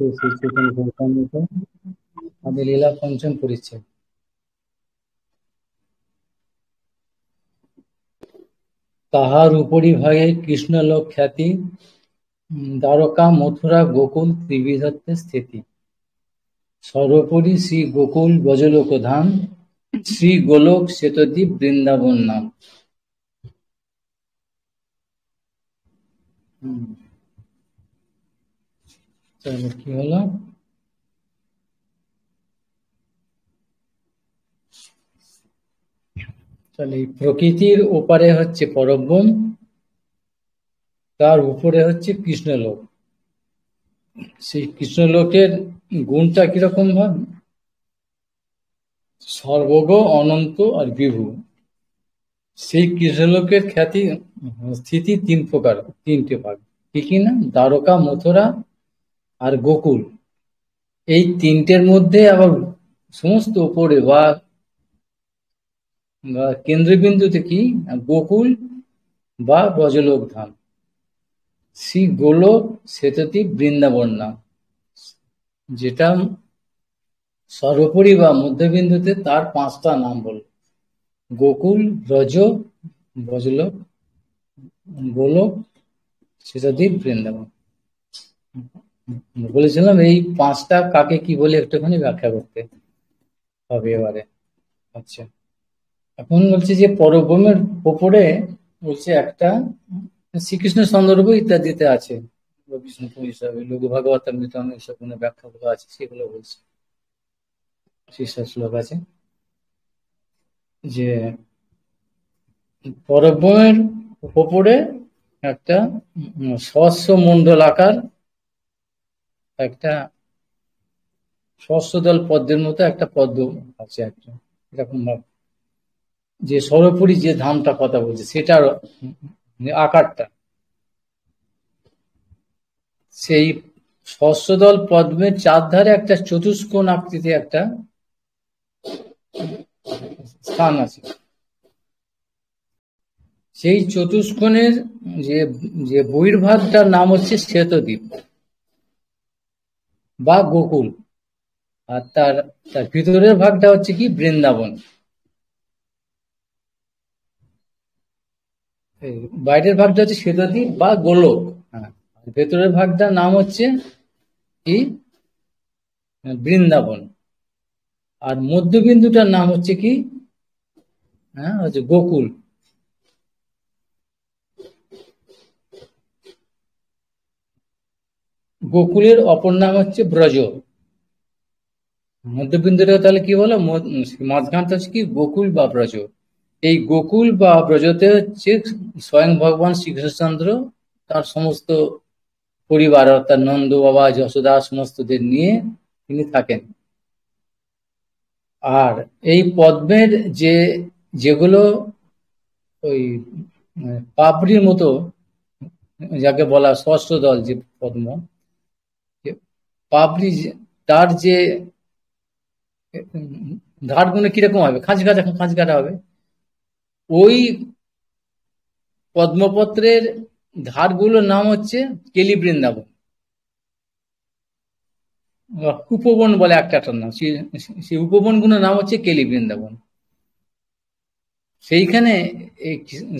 শ্রী চৈতন্য চরিতামৃত আদি লীলা পঞ্চম পরিচ্ছেদ। তাহার উপরিভাগে কৃষ্ণলোক খ্যাতি, দ্বারকা মথুরা গোকুল ত্রিবিধত্বে স্থিতি। সর্বোপরি শ্রী গোকুল ব্রজলোক ধাম, শ্রী গোলক শ্বেতদ্বীপ বৃন্দাবন নাম। তাহলে কি হলো? তাহলে প্রকৃতির ওপারে হচ্ছে পরব্রহ্ম, তার উপরে হচ্ছে কৃষ্ণলোক। সেই কৃষ্ণলোকের গুণটা কিরকম ভাব? সর্বগ, অনন্ত আর বিভু। সেই কৃষ্ণলোকের খ্যাতি স্থিতি তিন প্রকার, তিনটে ভাগ। কি কি না? দ্বারকা, মথুরা আর গোকুল। এই তিনটের মধ্যে আবার সমস্ত উপরে বা কেন্দ্রবিন্দুতে কি গোকুল বা ব্রজলোক ধাম, শ্রী গোলক শ্বেতদ্বীপ বৃন্দাবন নাম। যেটা সর্বোপরি বা মধ্যবিন্দুতে তার পাঁচটা নাম বল: গোকুল, ব্রজ, ব্রজলোক, গোলক, শ্বেতদ্বীপ, বৃন্দাবন। বলেছিলাম এই পাঁচটা কাকে কি বলে একটুখানি ব্যাখ্যা করতে হবে এবারে। আচ্ছা, এখন বলছে যে পরব্রহ্মের ওপরে বলছে একটা শ্রীকৃষ্ণ সন্দর্ভ ইত্যাদিতে আছে, বিষ্ণুপুর হিসাবে লঘু ভাগবতামৃতম এইসব ব্যাখ্যাগুলো আছে, সেগুলো বলছে। শীর্ষক শ্লোক আছে যে পরব্রহ্মের ওপরে একটা সহস্র মণ্ডল আকার একটা সহস্রদল পদ্মের মতো একটা পদ্ম আছে, একটা এরকম ভাব। যে সর্বোপরি যে ধামটা কথা বলছে সেটার আকারটা, সেই সহস্রদল পদ্মের চারধারে একটা চতুষ্কোণ আকৃতি একটা স্থান আছে। সেই চতুষ্কোণের যে যে বহির্ভাগটার নাম হচ্ছে শ্বেতদ্বীপ বা গোকুল, আর তার তার ভিতরের ভাগটা হচ্ছে কি বৃন্দাবন। বাইরের ভাগটা হচ্ছে শ্বেতদ্বীপ বা গোলক, হ্যাঁ, ভেতরের ভাগটার নাম হচ্ছে কি বৃন্দাবন, আর মধ্যবিন্দুটার নাম হচ্ছে কি, হ্যাঁ, হচ্ছে গোকুল। গোকুলের অপর নাম হচ্ছে ব্রজ। মধ্যবিন্দুটা তাহলে কি বলো, মাঝখানটা হচ্ছে কি গোকুল বা ব্রজ। এই গোকুল বা ব্রজতে হচ্ছে স্বয়ং ভগবান শ্রীকৃষ্ণচন্দ্র তার সমস্ত পরিবার অর্থাৎ নন্দ বাবা, যশোদা সমস্তদের নিয়ে তিনি থাকেন। আর এই পদ্মের যে যেগুলো ওই পাপড়ির মতো, যাকে বলা সহস্রদল যে পদ্ম, পাপড়ি, তার যে ধারগুলো কিরকম হবে, খাঁজ কাটা হবে। ওই পদ্মপত্রের ধারগুলোর নাম হচ্ছে কেলি বৃন্দাবন। উপবন বলে একটা নাম, সেই উপবনগুলোর নাম হচ্ছে কেলি বৃন্দাবন। সেইখানে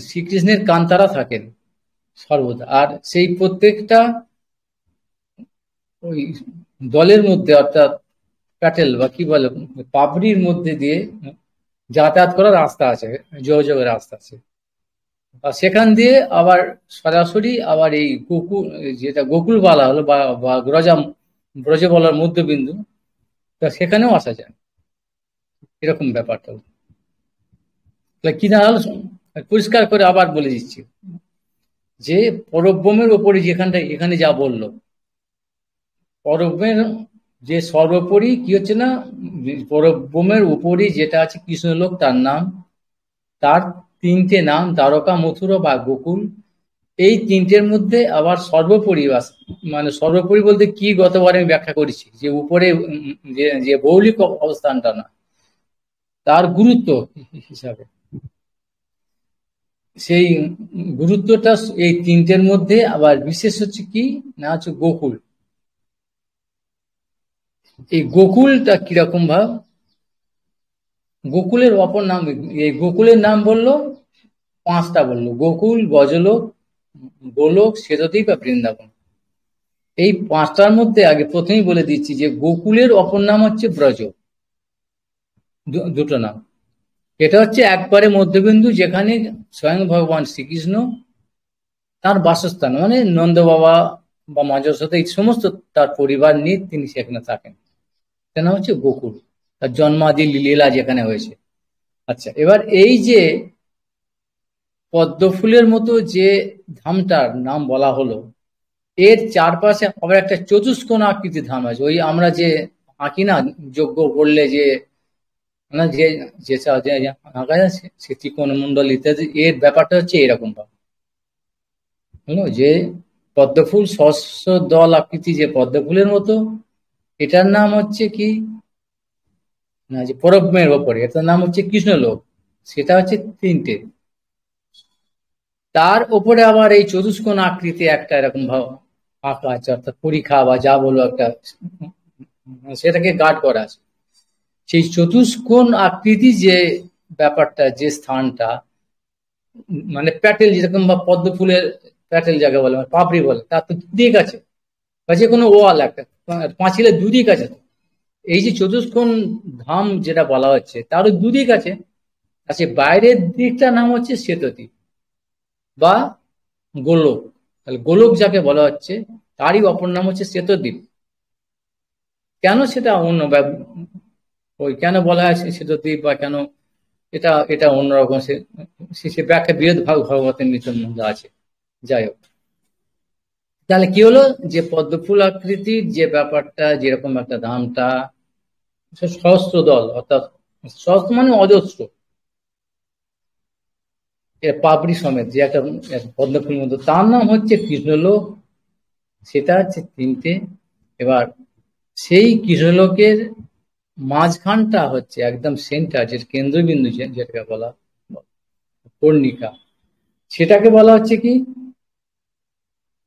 শ্রীকৃষ্ণের কান্তারা থাকেন সর্বদা। আর সেই প্রত্যেকটা ওই দলের মধ্যে অর্থাৎ প্যাটেল বা কি বলে পাপড়ির মধ্যে দিয়ে যাতায়াত করার রাস্তা আছে, যোগাযোগের রাস্তা আছে। আর সেখান দিয়ে আবার সরাসরি আবার এই গোকুল, যেটা গোকুল বলা হলো বা ব্রজ বলার মধ্যবিন্দু, তা সেখানেও আসা যায়। এরকম ব্যাপারটা কি দাঁড়ালো, পরিষ্কার করে আবার বলে দিচ্ছি যে পরব্রহ্মের ওপরে যেখানটা এখানে যা বললো, পরব্রহ্মের যে সর্বোপরি কি হচ্ছে না, পরব্রহ্মের উপরই যেটা আছে কৃষ্ণলোক, তার নাম, তার তিনটে নাম দ্বারকা, মথুরা বা গোকুল। এই তিনটের মধ্যে আবার সর্বোপরি, মানে সর্বোপরি বলতে কি গতবার আমি ব্যাখ্যা করেছি যে উপরে যে ভৌলিক অবস্থানটা না, তার গুরুত্ব হিসাবে সেই গুরুত্বটা এই তিনটের মধ্যে আবার বিশেষ হচ্ছে কি না, হচ্ছে গোকুল। এই গোকুলটা কিরকম ভাব, গোকুলের অপর নাম, এই গোকুলের নাম বললো পাঁচটা, বললো গোকুল, গজলোক, গোলোক, শ্বেতদ্বীপ আর বৃন্দাবন। এই পাঁচটার মধ্যে আগে প্রথমেই বলে দিচ্ছি যে গোকুলের অপর নাম হচ্ছে ব্রজ, দুটো নাম। এটা হচ্ছে একবারে মধ্যবিন্দু, যেখানে স্বয়ং ভগবান শ্রীকৃষ্ণ তার বাসস্থান, মানে নন্দ বাবা বা মা যশোদা এই সমস্ত তার পরিবার নিয়ে তিনি সেখানে থাকেন, সেটা নাম হচ্ছে গোকুল, তার জন্মাদি লীলা যেখানে হয়েছে। আচ্ছা, এবার এই যে পদ্মফুলের মতো যে ধামটার নাম বলা হলো, এর চারপাশে আবার একটা চতুষ্কোণ আকৃতির ধাম আছে। ওই আমরা যে আঁকি না যজ্ঞ করলে যে না, যে যে আঁকা যাচ্ছে সে ত্রিকোণ মন্ডল ইত্যাদি, এর ব্যাপারটা হচ্ছে এরকম ভাবে, বুঝলো, যে পদ্মফুল সহস্র দল আকৃতি যে পদ্মফুলের মতো, এটার নাম হচ্ছে কি না, যে পরব্রহ্মের ওপরে এটার নাম হচ্ছে কৃষ্ণলোক, সেটা হচ্ছে তিনটে। তার ওপরে আবার এই চতুষ্কোণ আকৃতি একটা এরকম ভাব আঁকা আছে, অর্থাৎ পরীক্ষা বা যা বলো একটা, সেটাকে গার্ড করা আছে। সেই চতুষ্কোণ আকৃতি যে ব্যাপারটা, যে স্থানটা, মানে প্যাটেল যেরকম বা পদ্ম ফুলের প্যাটেল যাকে বলে, মানে পাপড়ি বলে, তার তো দুদিক আছে, বা যে কোনো ওয়াল একটা পাঁচিলের দুদিক আছে। এই যে চতুষ্কোণ ধাম যেটা বলা হচ্ছে, তারও দুদিক আছে। আচ্ছা, বাইরের দিকটার নাম হচ্ছে শ্বেতদ্বীপ বা গোলক। তাহলে গোলক যাকে বলা হচ্ছে, তারই অপর নাম হচ্ছে শ্বেতদ্বীপ। কেন সেটা অন্য ওই কেন বলা হয় শ্বেতদ্বীপ, বা কেন এটা এটা অন্যরকম, সে ব্যাখ্যা বৃহৎ ভাগ ভগবতের নিচের মধ্যে আছে। যাই হোক, তাহলে কি হলো, যে পদ্মফুল আকৃতির যে ব্যাপারটা, যেরকম একটা ধামটা, সহস্র দল, অর্থাৎ সহস্র মানে অজস্র, এর পাপড়ি সমেত যে একটা পদ্মফুল মতো, তার নাম হচ্ছে কৃষ্ণলোক। সেটা হচ্ছে তিনটে। এবার সেই কৃষ্ণলোকের মাঝখানটা হচ্ছে একদম সেন্টার, যে কেন্দ্রবিন্দু যেটাকে বলা কর্ণিকা, সেটাকে বলা হচ্ছে কি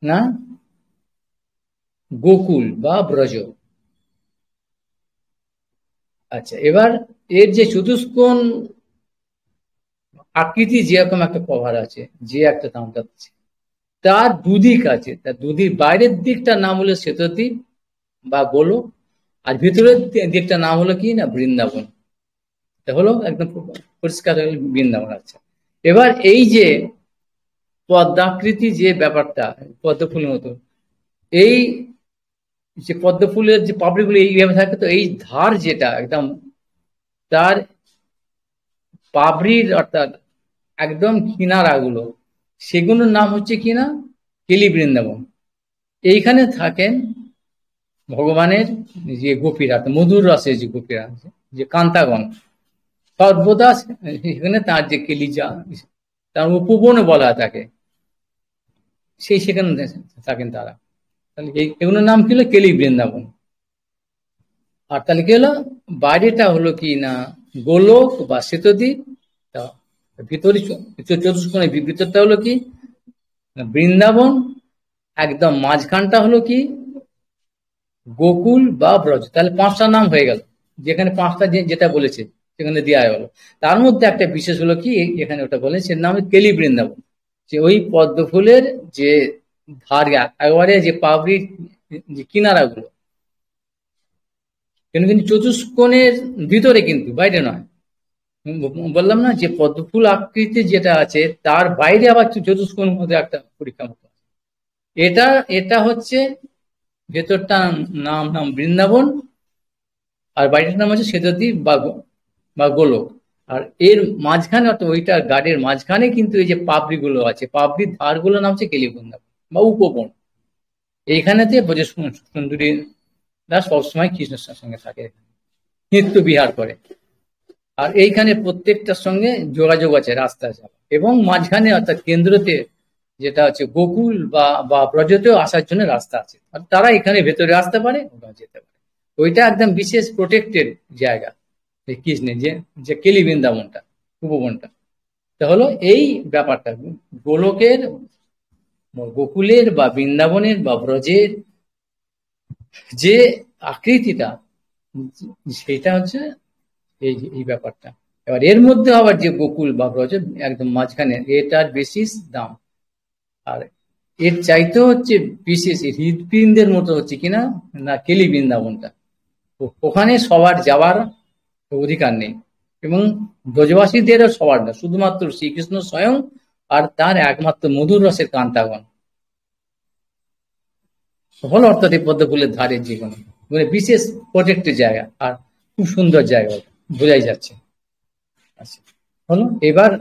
না গোকুল বা ব্রজ। আচ্ছা, এবার এর যে চতুষ্কোণ আকৃতি যেরকম একটা কভার আছে, যে একটা দামটা আছে, তার দুদিক আছে। তার দুদিক, বাইরের দিকটার নাম হলো শ্বেতদ্বীপ বা গোলক, আর ভিতরের দিকটার নাম হলো কি না বৃন্দাবন। এটা হলো একদম পরিষ্কার হলো বৃন্দাবন। আচ্ছা, এবার এই যে পদ্মাকৃতি যে ব্যাপারটা, পদ্মফুলের মতো, এই যে পদ্মফুলের যে পাপড়িগুলো এইভাবে থাকে, তো এই ধার যেটা একদম তার পাপড়ির অর্থাৎ একদম কিনারাগুলো, সেগুলোর নাম হচ্ছে কিনা কেলি বৃন্দাবন। এইখানে থাকেন ভগবানের যে গোপীরা, মধুর রসের যে গোপীরা, যে কান্তাগণ, সর্বদা সেখানে তার যে কেলিজা, তার উপবনে বলা হয় তাকে, সেখানে থাকেন তারা। তাহলে এগুলোর নাম কি হলো কেলি বৃন্দাবন। আর তাহলে কি হলো, বাইরেটা হলো কি না গোলক বা শ্বেতদ্বীপ, ভিতরে চতুষ্কোণের ভিতরটা হলো কি বৃন্দাবন, একদম মাঝখানটা হলো কি গোকুল বা ব্রজ। তাহলে পাঁচটা নাম হয়ে গেল, যেখানে পাঁচটা যেটা বলেছে সেখানে দেওয়া হলো। তার মধ্যে একটা বিশেষ হলো কি, এখানে ওটা বলে সে নাম কেলি বৃন্দাবন, যে ওই পদ্ম ফুলের যে ধার, একবারে যে পাবড়ির যে কিনারাগুলো, কিন্তু চতুষ্কোণের ভিতরে, কিন্তু বাইরে নয়। বললাম না যে পদ্মফুল আকৃতি যেটা আছে, তার বাইরে আবার চতুষ্কোণ মধ্যে একটা পরীক্ষা মতো, এটা এটা হচ্ছে ভেতরটা নাম নাম বৃন্দাবন, আর বাইরের নাম হচ্ছে শ্বেতদ্বীপ বা গোলক। আর এর মাঝখানে, অর্থাৎ ওইটার গার্ডের মাঝখানে কিন্তু এই যে পাপড়িগুলো আছে, পাপড়ির ধারগুলো নাম হচ্ছে কেলি বৃন্দাবন বা উপবন। এইখানেতে ব্রজ সুন্দরী দাস সবসময় কৃষ্ণের সঙ্গে থাকে, নিত্য বিহার করে। আর এইখানে প্রত্যেকটার সঙ্গে যোগাযোগ আছে, রাস্তা আছে, এবং মাঝখানে অর্থাৎ কেন্দ্রতে যেটা হচ্ছে গোকুল বা ব্রজতেও আসার জন্য রাস্তা আছে, আর তারা এখানে ভেতরে আসতে পারে, ওখানে যেতে পারে। ওইটা একদম বিশেষ প্রোটেক্টেড জায়গা কৃষ্ণের, যে কেলি বৃন্দাবনটা, উপবনটা। তা হলো এই ব্যাপারটা, গোলকের, গোকুলের বা বৃন্দাবনের বা ব্রজের যে আকৃতিটা, সেটা হচ্ছে এই এই ব্যাপারটা। এবার এর মধ্যে আবার যে গোকুল বা ব্রজ একদম মাঝখানে, এটার বেশি দাম। আর এর চাইতে হচ্ছে বিশেষ হৃদপিণ্ডের মতো হচ্ছে কিনা না কেলি বৃন্দাবনটা, ওখানে সবার যাওয়ার অধিকার নেই, এবং ব্রজবাসীদেরও সবার না, শুধুমাত্র শ্রীকৃষ্ণ স্বয়ং আর তার একমাত্র মধুর রসের কান্তাগণ হলো, অর্থাৎ এই পদ্মফুলের ধারের যে কোনো মানে বিশেষ প্রোটেক্টেড জায়গা, আর খুব সুন্দর জায়গা, বোঝাই যাচ্ছে। আচ্ছা, হলো এবার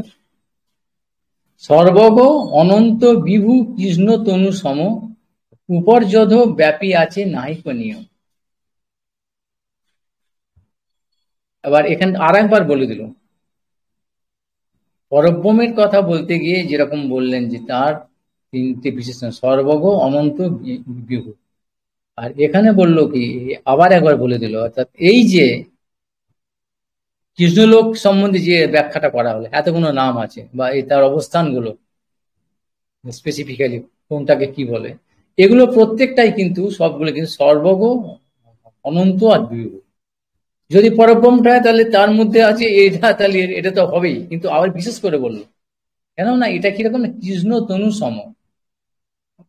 সর্বগ অনন্ত বিভু কৃষ্ণ তনু সম উপর্যধ ব্যাপী আছে নাহিক নিয়ম। আবার এখানে আর একবার বলে দিল, পরব্রহ্মের কথা বলতে গিয়ে যেরকম বললেন যে তার তিনটে বিশেষণ সর্বগ অনন্ত বিভু, আর এখানে বলল কি আবার একবার বলে দিল, অর্থাৎ এই যে কৃষ্ণলোক সম্বন্ধে যে ব্যাখ্যাটা করা হলো, এতগুলো নাম আছে বা এই তার অবস্থানগুলো স্পেসিফিক্যালি কোনটাকে কি বলে, এগুলো প্রত্যেকটাই কিন্তু সবগুলো কিন্তু সর্বগ অনন্ত আর বিভু। যদি পরব্রহ্মটা হয় তাহলে তার মধ্যে আছে এটা, তাহলে এটা তো হবেই, কিন্তু আবার বিশেষ করে বললো কেননা এটা কিরকম না কৃষ্ণ তনু সম,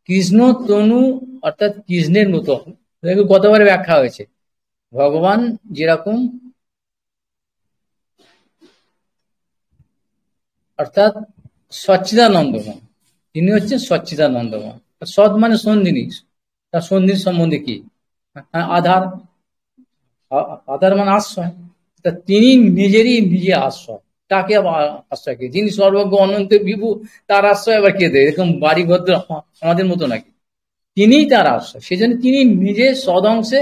কৃষ্ণ তনু অর্থাৎ কৃষ্ণের মতো। কতবার ব্যাখ্যা হয়েছে, ভগবান যেরকম অর্থাৎ সচ্চিদানন্দময়, তিনি হচ্ছেন সচ্চিদানন্দময়। সৎ মানে সন্ধিনী, তার সন্ধির সম্বন্ধে কি আধার, আধার মানে আশ্রয়, তা তিনি নিজেরই নিজে আশ্রয়, তাকে আবার আশ্রয় কে, যিনি সর্বজ্ঞ অনন্ত বিভু, তার আশ্রয় আবার কে দেয়, এরকম বাড়ি ঘর আমাদের মতো নাকি, তিনিই তার আশ্রয়, সেজন্য তিনি নিজে সদংশে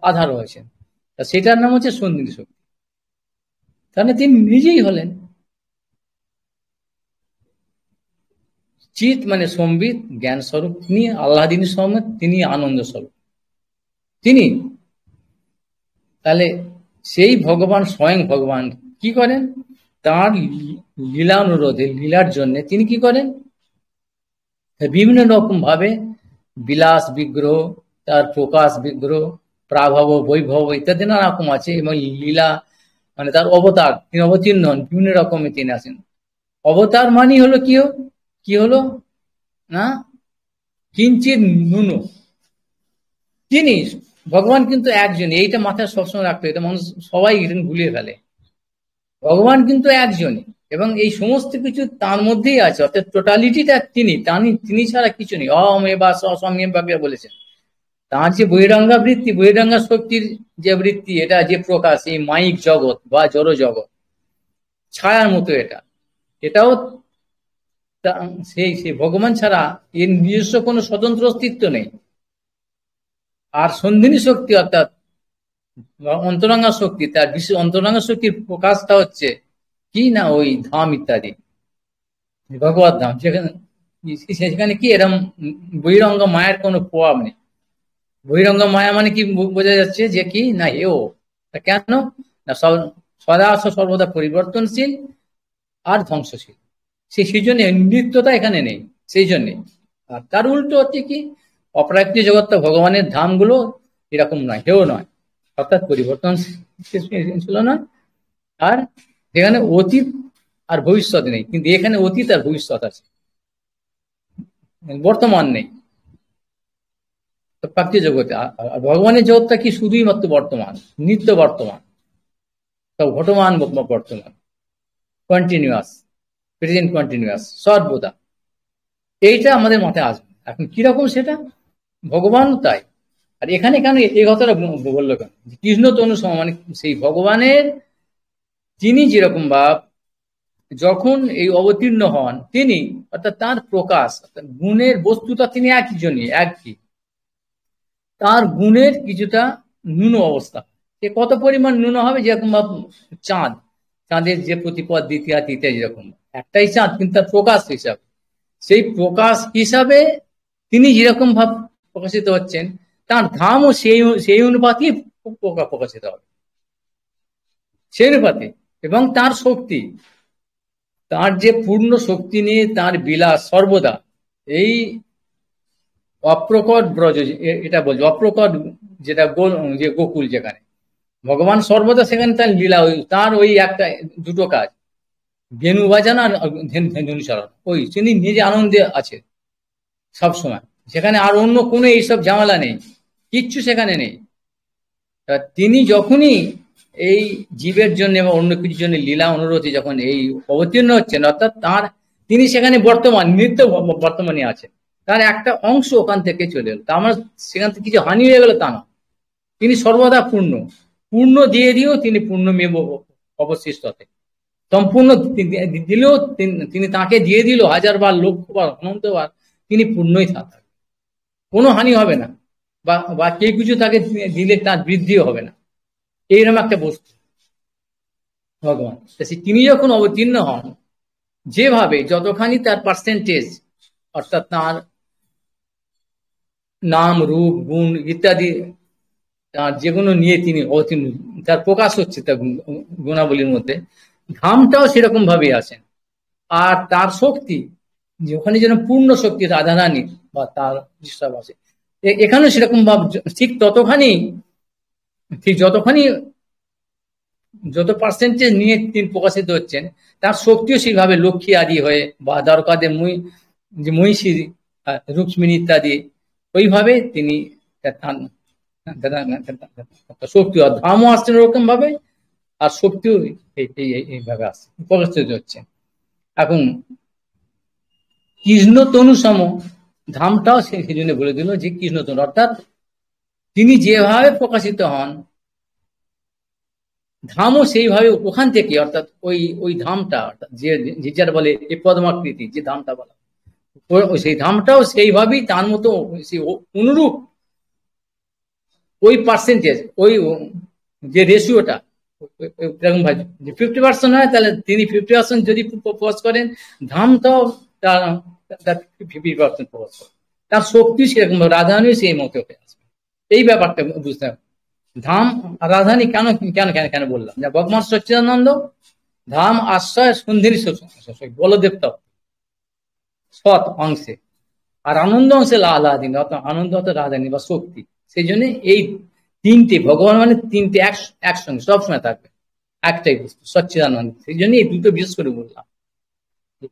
আধার হয়েছেন, তা সেটার নাম হচ্ছে সন্ধিনী শক্তি। তাহলে তিনি নিজেই হলেন চিত মানে সম্বিত জ্ঞান স্বরূপ, তিনি আল্লাদিনী স্বরূপ, তিনি আনন্দ স্বরূপ তিনি। তাহলে সেই ভগবান স্বয়ং ভগবান কি করেন, তার লীলা অনুরোধে লীলার জন্য তিনি কি করেন, বিভিন্ন রকম ভাবে বিলাস বিগ্রহ, তার প্রকাশ বিগ্রহ, প্রাভব বৈভব ইত্যাদি নানা রকম আছে, এবং লীলা মানে তার অবতার, তিনি অবতীর্ণ হন বিভিন্ন রকমের, তিনি আসেন। অবতার মানি হলো কি হলো না কিঞ্চিত নুন, তিনি ভগবান কিন্তু একজন, এইটা মাথায় সবসময় রাখতে, এটা মানুষ সবাই ভুলিয়ে ফেলে, ভগবান কিন্তু একজনই, এবং এই সমস্ত কিছু তার মধ্যেই আছে, অর্থাৎ টোটালিটিটা তিনি ছাড়া কিছু নেই। অহমে বা সমেম বাক্যে বলেছেন, তার যে বহিরঙ্গা বৃত্তি, বহিরঙ্গা শক্তির যে বৃত্তি, এটা যে প্রকাশ, এই মাইক জগৎ বা জড় জগৎ ছায়ার মতো, এটাও সেই সেই ভগবান ছাড়া এর নিজস্ব কোনো স্বতন্ত্র অস্তিত্ব নেই। আর সন্ধিনী শক্তি অর্থাৎ অন্তরঙ্গা শক্তি, তার বিশেষ অন্তরঙ্গা শক্তির প্রকাশটা হচ্ছে কি না ওই ধাম ইত্যাদি, ভগবত ধাম, সেখানে কি এরকম বহিরঙ্গ মায়ের কোনো প্রভাব নেই। বহিরঙ্গ মায়া মানে কি বোঝা যাচ্ছে যে কি না এও, কেন না সদা সর্বদা পরিবর্তনশীল আর ধ্বংসশীল, সেই জন্য নিত্যতা এখানে নেই, সেই জন্যে। আর তার উল্টো হচ্ছে কি অপ্রাকৃত জগৎটা ভগবানের ধামগুলো এরকম নয়, হেও নয়, অর্থাৎ পরিবর্তনশীল নয়, আর এখানে অতীত আর ভবিষ্যৎ নেই, কিন্তু এখানে অতীত আর ভবিষ্যৎ আছে, বর্তমান নেই প্রাকৃতিক জগতে। আর ভগবানের জগৎটা কি শুধুই মাত্র বর্তমান, নিত্য বর্তমান, সব ঘটমান বর্তমান, কন্টিনিউয়াস, প্রেজেন্ট কন্টিনিউয়াস, সর্বদা, এইটা আমাদের মাথায় আসবে। এখন কিরকম সেটা, ভগবান তাই। আর এখানে কেন এই কথাটা বললো কেন, কৃষ্ণ তনু সম মানে সেই ভগবানের, তিনি যেরকম ভাব যখন এই অবতীর্ণ হন তিনি, অর্থাৎ তার প্রকাশ, গুণের বস্তুটা তিনি একই জনই, একই, তার গুণের কিছুটা ন্যূন অবস্থা, সে কত পরিমাণ ন্যূন হবে, যেরকম চাঁদ, চাঁদের যে প্রতিপদ দ্বিতীয় তৃতীয়, যেরকম একটাই চাঁদ কিন্তু তার প্রকাশ হিসাবে, সেই প্রকাশ হিসাবে তিনি যেরকম ভাব প্রকাশিত হচ্ছেন, তার ধামও সেই অনুপাতে প্রকাশিত হবে, সেই অনুপাতে। এবং তার শক্তি, তার যে পূর্ণ শক্তি নিয়ে তার বিলাস সর্বদা এই অপ্রকট ব্রজ, এটা বলছে অপ্রকট যেটা যে গোকুল, যেখানে ভগবান সর্বদা সেখানে তার লীলা, তার ওই একটা দুটো কাজ, বেণু বাজানো আর ধনুচালন, ওই তিনি নিজে আনন্দে আছে সব সময় সেখানে, আর অন্য কোনো এইসব ঝামেলা নেই, কিচ্ছু সেখানে নেই। তিনি যখনই এই জীবের জন্য বা অন্য কিছুর জন্য লীলা অনুরোধে যখন এই অবতীর্ণ হচ্ছেন, অর্থাৎ তিনি সেখানে বর্তমান, নিত্য বর্তমানে আছেন, তার একটা অংশ ওখান থেকে চলে এলো, তা আমার সেখান থেকে কিছু হানি হয়ে গেল তা না। তিনি সর্বদা পূর্ণ, পূর্ণ দিয়ে দিয়েও তিনি পূর্ণমেব অবশিষ্টতে, সম্পূর্ণ দিলেও তিনি তাকে দিয়ে দিল হাজার বার, লক্ষ বার, অনন্ত বার, তিনি পূর্ণই থাকবেন, কোনো হানি হবে না, বা কেউ কিছু তাকে দিলে তার বৃদ্ধিও হবে না, এইরকম একটা বস্তু ভগবান। তিনি যখন অবতীর্ণ হন, যেভাবে যতখানি তার পার্সেন্টেজ, অর্থাৎ তার নাম, রূপ, গুণ ইত্যাদি তার যেগুলো নিয়ে তিনি অবতীর্ণ, তার প্রকাশ হচ্ছে তার গুণাবলীর মধ্যে, ধামটাও সেরকম ভাবেই আছেন। আর তার শক্তি, যে ওখানে যেন পূর্ণ শক্তি রাধারানী বা তার সব আছে, এখানেও সেরকম ভাব, ঠিক ততখানি, ঠিক যত পার্সেন্টেজ নিয়ে তিনি প্রকাশিত হচ্ছেন, তার শক্তিও সেইভাবে লক্ষ্মী আদি হয়ে, বা দ্বারকাদের যে মহিষী, রুক্মিণী ইত্যাদি, ওইভাবে তিনি শক্তি, ধামও আসছেন ওরকম ভাবে, আর শক্তিও এইভাবে আসছে, প্রকাশিত হচ্ছে। এখন কৃষ্ণ তনু সম, ধামটাও সেই জন্য বলে দিল যে কৃষ্ণ তনু, অর্থাৎ তিনি যেভাবে প্রকাশিত হন, ধামও সেইভাবে ওখান থেকে, অর্থাৎ ওই ধামটা, অর্থাৎ যে যার বলে এই পদ্মাকৃতি যে ধামটা বলা, সেই ধামটাও সেইভাবেই তার মতো সেই অনুরূপ ওই পার্সেন্টেজ, ওই যে রেশিওটা এরকম ভাবে 50% হয়, তাহলে তিনি 50% যদি প্রপোজ করেন, ধামটাও তার 50% প্রপোজ করেন, তার শক্তি সেরকম ভাবে, রাধারানীও সেই মতো হয়ে আসবে। এই ব্যাপারটা বুঝতে হবে। ধাম রাজধানী কেন কেন কেন কেন বললাম, যে ভগবান সচ্চিদানন্দ ধাম আশ্রয় সুন্দরী বলদেব তত্ত্ব সৎ অংশে, আর আনন্দ অংশে আলাদিনী, অর্থাৎ আনন্দ অর্থাৎ রাজধানী বা শক্তি। সেই জন্য এই তিনটে ভগবান মানে তিনটে একসঙ্গে সবসময় থাকবে, একটাই বস্তু সচ্চিদানন্দ। সেই জন্য এই দুটো বিশেষ করে বললাম।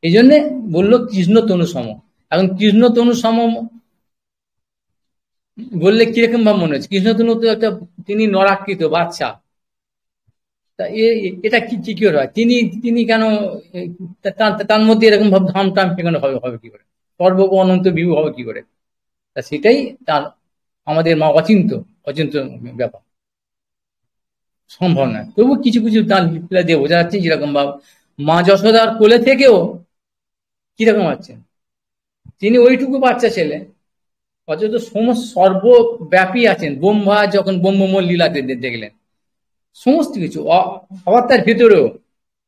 এই জন্য বললো কৃষ্ণ তনু সম। এখন কৃষ্ণ তনু সম বললে কিরকম ভাব মনে হচ্ছে? কৃষ্ণ তনু তো একটা, তিনি নরাকৃত বাচ্চা, তা এটা কি করে হয়? তিনি কেন তার মধ্যে এরকম ভাব ধাম টাম কেন হবে কি করে? সর্বগ অনন্ত বিভু হবে কি করে? তা সেটাই তার আমাদের মা অচিন্ত ব্যাপার, সম্ভব নয়। তবু কিছু কিছু তার লীলা দিয়ে বোঝা যাচ্ছে, যেরকম ভাব মা যশোদার কোলে থেকেও কিরকম আছেন, তিনি ওইটুকু বাচ্চা ছেলে, অথচ সমস্ত সর্বব্যাপী আছেন। ব্রহ্মা যখন ব্রহ্মময় লীলাতে দেখলেন সমস্ত কিছু, আবার তার ভেতরেও,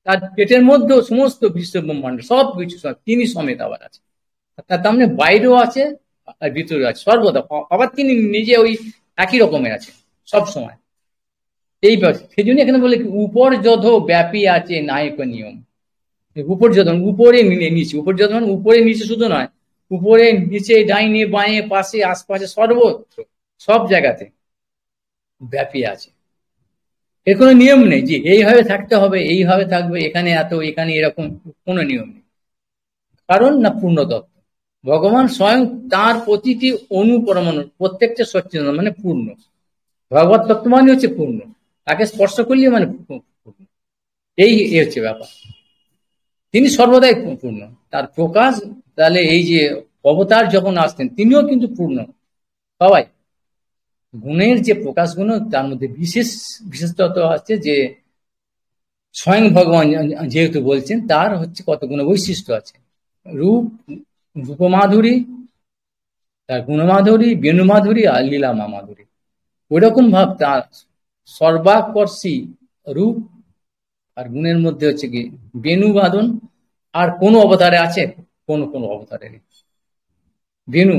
তার পেটের মধ্যেও সমস্ত বিশ্ব ব্রহ্মাণ্ড সব কিছু তিনি সমেত আবার আছে, তার সামনে বাইরেও আছে আর ভিতরেও আছে সর্বদা। আবার তিনি নিজে ওই একই রকমের আছে সব সময়। এই সেই জন্য এখানে বলে উপর যত ব্যাপী আছে নায়ক নিয়ম, উপর যত উপরে নিচে, উপর যত মানে উপরে নিচে শুধু নয়, উপরে নিচে ডাইনে বাঁয়ে পাশে আশপাশে সর্বত্র সব জায়গাতে ব্যাপী আছে। এর কোনো নিয়ম নেই যে এইভাবে থাকতে হবে, এইভাবে থাকবে, এখানে এত, এখানে এরকম, কোনো নিয়ম নেই। কারণ না পূর্ণতত্ত্ব, ভগবান স্বয়ং তার প্রতিটি অনুপরমাণু প্রত্যেকটা সচ্চিদানন্দ মানে পূর্ণ। ভগবত তত্ত্ব মানে হচ্ছে পূর্ণ, তাকে স্পর্শ করলে মানে পূর্ণ। এই হচ্ছে ব্যাপার, তিনি সর্বদাই পূর্ণ, তার প্রকাশ। তাহলে এই যে অবতার যখন আসতেন, তিনিও কিন্তু পূর্ণ সবাই। গুণের যে প্রকাশগুলো, তার মধ্যে বিশেষত্ব আছে যে স্বয়ং ভগবান যেহেতু বলছেন, তার হচ্ছে কতগুলো বৈশিষ্ট্য আছে, রূপমাধুরী, তার গুণমাধুরী, বেণুমাধুরী আর লীলামা মাধুরী। ওইরকম ভাব তার সর্বাকর্ষী রূপ আর গুণের মধ্যে হচ্ছে কি বেণু বাদন। আর কোন অবতারে আছে? কোন অবতারে নেই। বেণু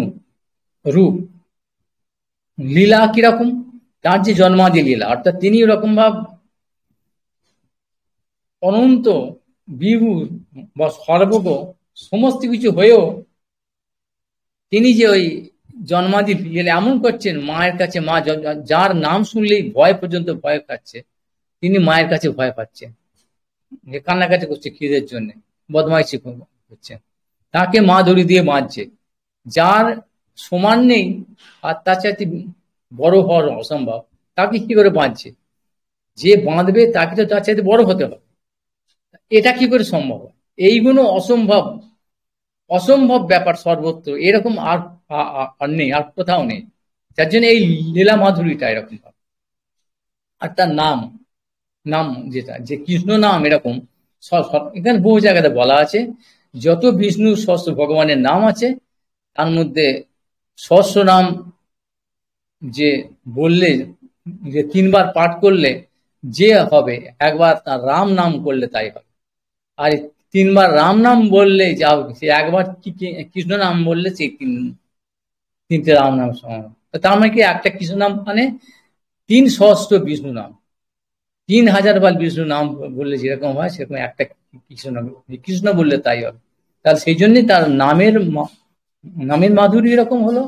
রূপ, লীলা কিরকম, তার যে জন্মাদি লীলা, অর্থাৎ তিনি ওরকম ভাব অনন্ত বিভু বা সর্বগ সমস্ত কিছু হয়েও তিনি যে ওই জন্মাদি লীলা এমন করছেন, মায়ের কাছে মা যার নাম শুনলেই ভয় পর্যন্ত ভয় পাচ্ছে, তিনি মায়ের কাছে ভয় পাচ্ছেন, যে কান্নাকাটি করছে খিদের জন্য, বদমাইশি করছে, তাকে মা দড়ি দিয়ে বাঁধছে। যার সমান নেই আর তার চাইতে বড় হওয়ার অসম্ভব, তাকে কি করে বাঁধছে? যে বাঁধবে তাকে তো তার চাইতে বড় হতে হবে। এটা কি করে সম্ভব? এইগুলো অসম্ভব, অসম্ভব ব্যাপার সর্বত্র, এরকম আর আর নেই, আর কোথাও নেই। যার জন্য এই লীলা মাধুরীটা এরকম। আর তার নাম, নাম যেটা যে কৃষ্ণ নাম, এরকম এখানে বহু জায়গাতে বলা আছে, যত বিষ্ণু সহস্র ভগবানের নাম আছে তার মধ্যে সহস্র নাম যে বললে, যে 3 বার পাঠ করলে যে হবে, একবার তার রাম নাম করলে তাই হবে। আর 3 বার রাম নাম বললে যা হবে, সে একবার কৃষ্ণ নাম বললে সেই তিনটে রাম নাম সমান। তার মানে কি, একটা কৃষ্ণ নাম মানে 3 সহস্র বিষ্ণু নাম, 3000 বার বিষ্ণু নাম বললে যেরকম হয়, সেরকম একটা কৃষ্ণ নাম, কৃষ্ণ বললে তাই হবে। তাহলে সেই জন্যই তার নামের মাধুরী এরকম হলো,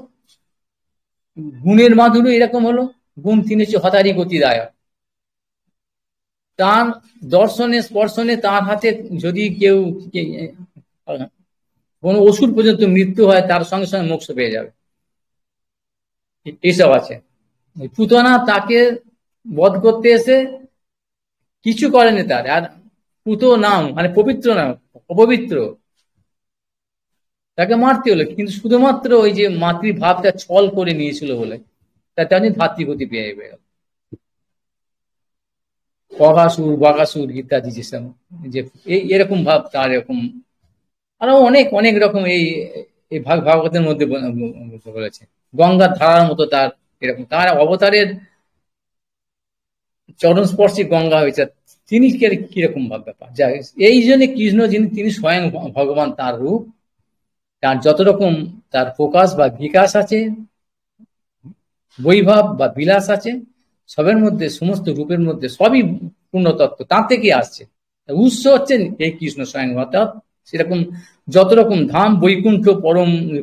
গুণের মাধুরী এরকম হলো। গুণ 3 হচ্ছে হতারি গতি দায়। তার দর্শনে স্পর্শনে, তার হাতে যদি কেউ কোন অসুর পর্যন্ত মৃত্যু হয়, তার সঙ্গে সঙ্গে মোক্ষ পেয়ে যাবে, এইসব আছে। পুতনা তাকে বধ করতে এসে কিছু করেনি তার, আর পুত নাম মানে পবিত্র নাম, অপবিত্র, তাকে মারতে হলো, কিন্তু শুধুমাত্র ওই যে মাতৃভাবটা ছল করে নিয়েছিল বলে, তাতে আমি ভাতৃগতি পেয়ে গেল। অগাসুর বাগাসুর ইত্যাদি যেসব, যে এরকম ভাব তার, এরকম আরো অনেক অনেক রকম এই ভাগবতের মধ্যে বলেছে। গঙ্গার ধারার মতো তার এরকম, তার অবতারের চরণ স্পর্শী গঙ্গা হয়েছে, তিনি কিরকম ভাব ব্যাপার। যা এই জন্য কৃষ্ণ যিনি, তিনি স্বয়ং ভগবান, তার রূপ, তার যত রকম তার প্রকাশ বা বিকাশ আছে, বৈভব বা বিলাস আছে, সবের মধ্যে, সমস্ত রূপের মধ্যে সবই পূর্ণতত্ত্ব, তার থেকে আসছে। উৎস হচ্ছেন এই কৃষ্ণ স্বয়ং। অর্থাৎ সেরকম যত রকম ধাম, বৈকুণ্ঠ,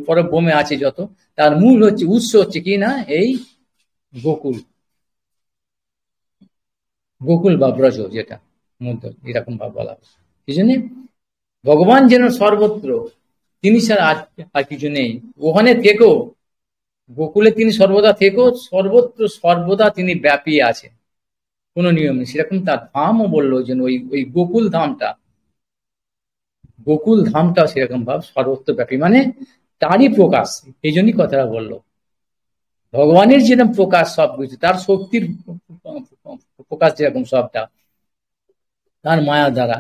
পরব্রহ্মে আছে যত, তার মূল হচ্ছে, উৎস হচ্ছে কি না, এই গোকুল, গোকুল বা ব্রজ, যেটা মধ্যে এরকম ভাব বলা হয়। সেই জন্য ভগবান যেন সর্বত্র, তিনি ছাড়া আর কিছু নেই। ওখানে থেকেও, গোকুলে তিনি সর্বদা থেকেও, সর্বত্র সর্বদা তিনি ব্যাপী আছে, কোনো নিয়ম নেই। সেরকম তার ধামও বললো যেন, ওই ওই গোকুল ধামটা, গোকুল ধামটাও সেরকম ভাব সর্বত্র ব্যাপী, মানে তারই প্রকাশ। এই জন্যই কথাটা বললো, ভগবানের যেরকম প্রকাশ সবকিছু, তার শক্তির প্রকাশ যেরকম সবটা, তার মায়া দ্বারা,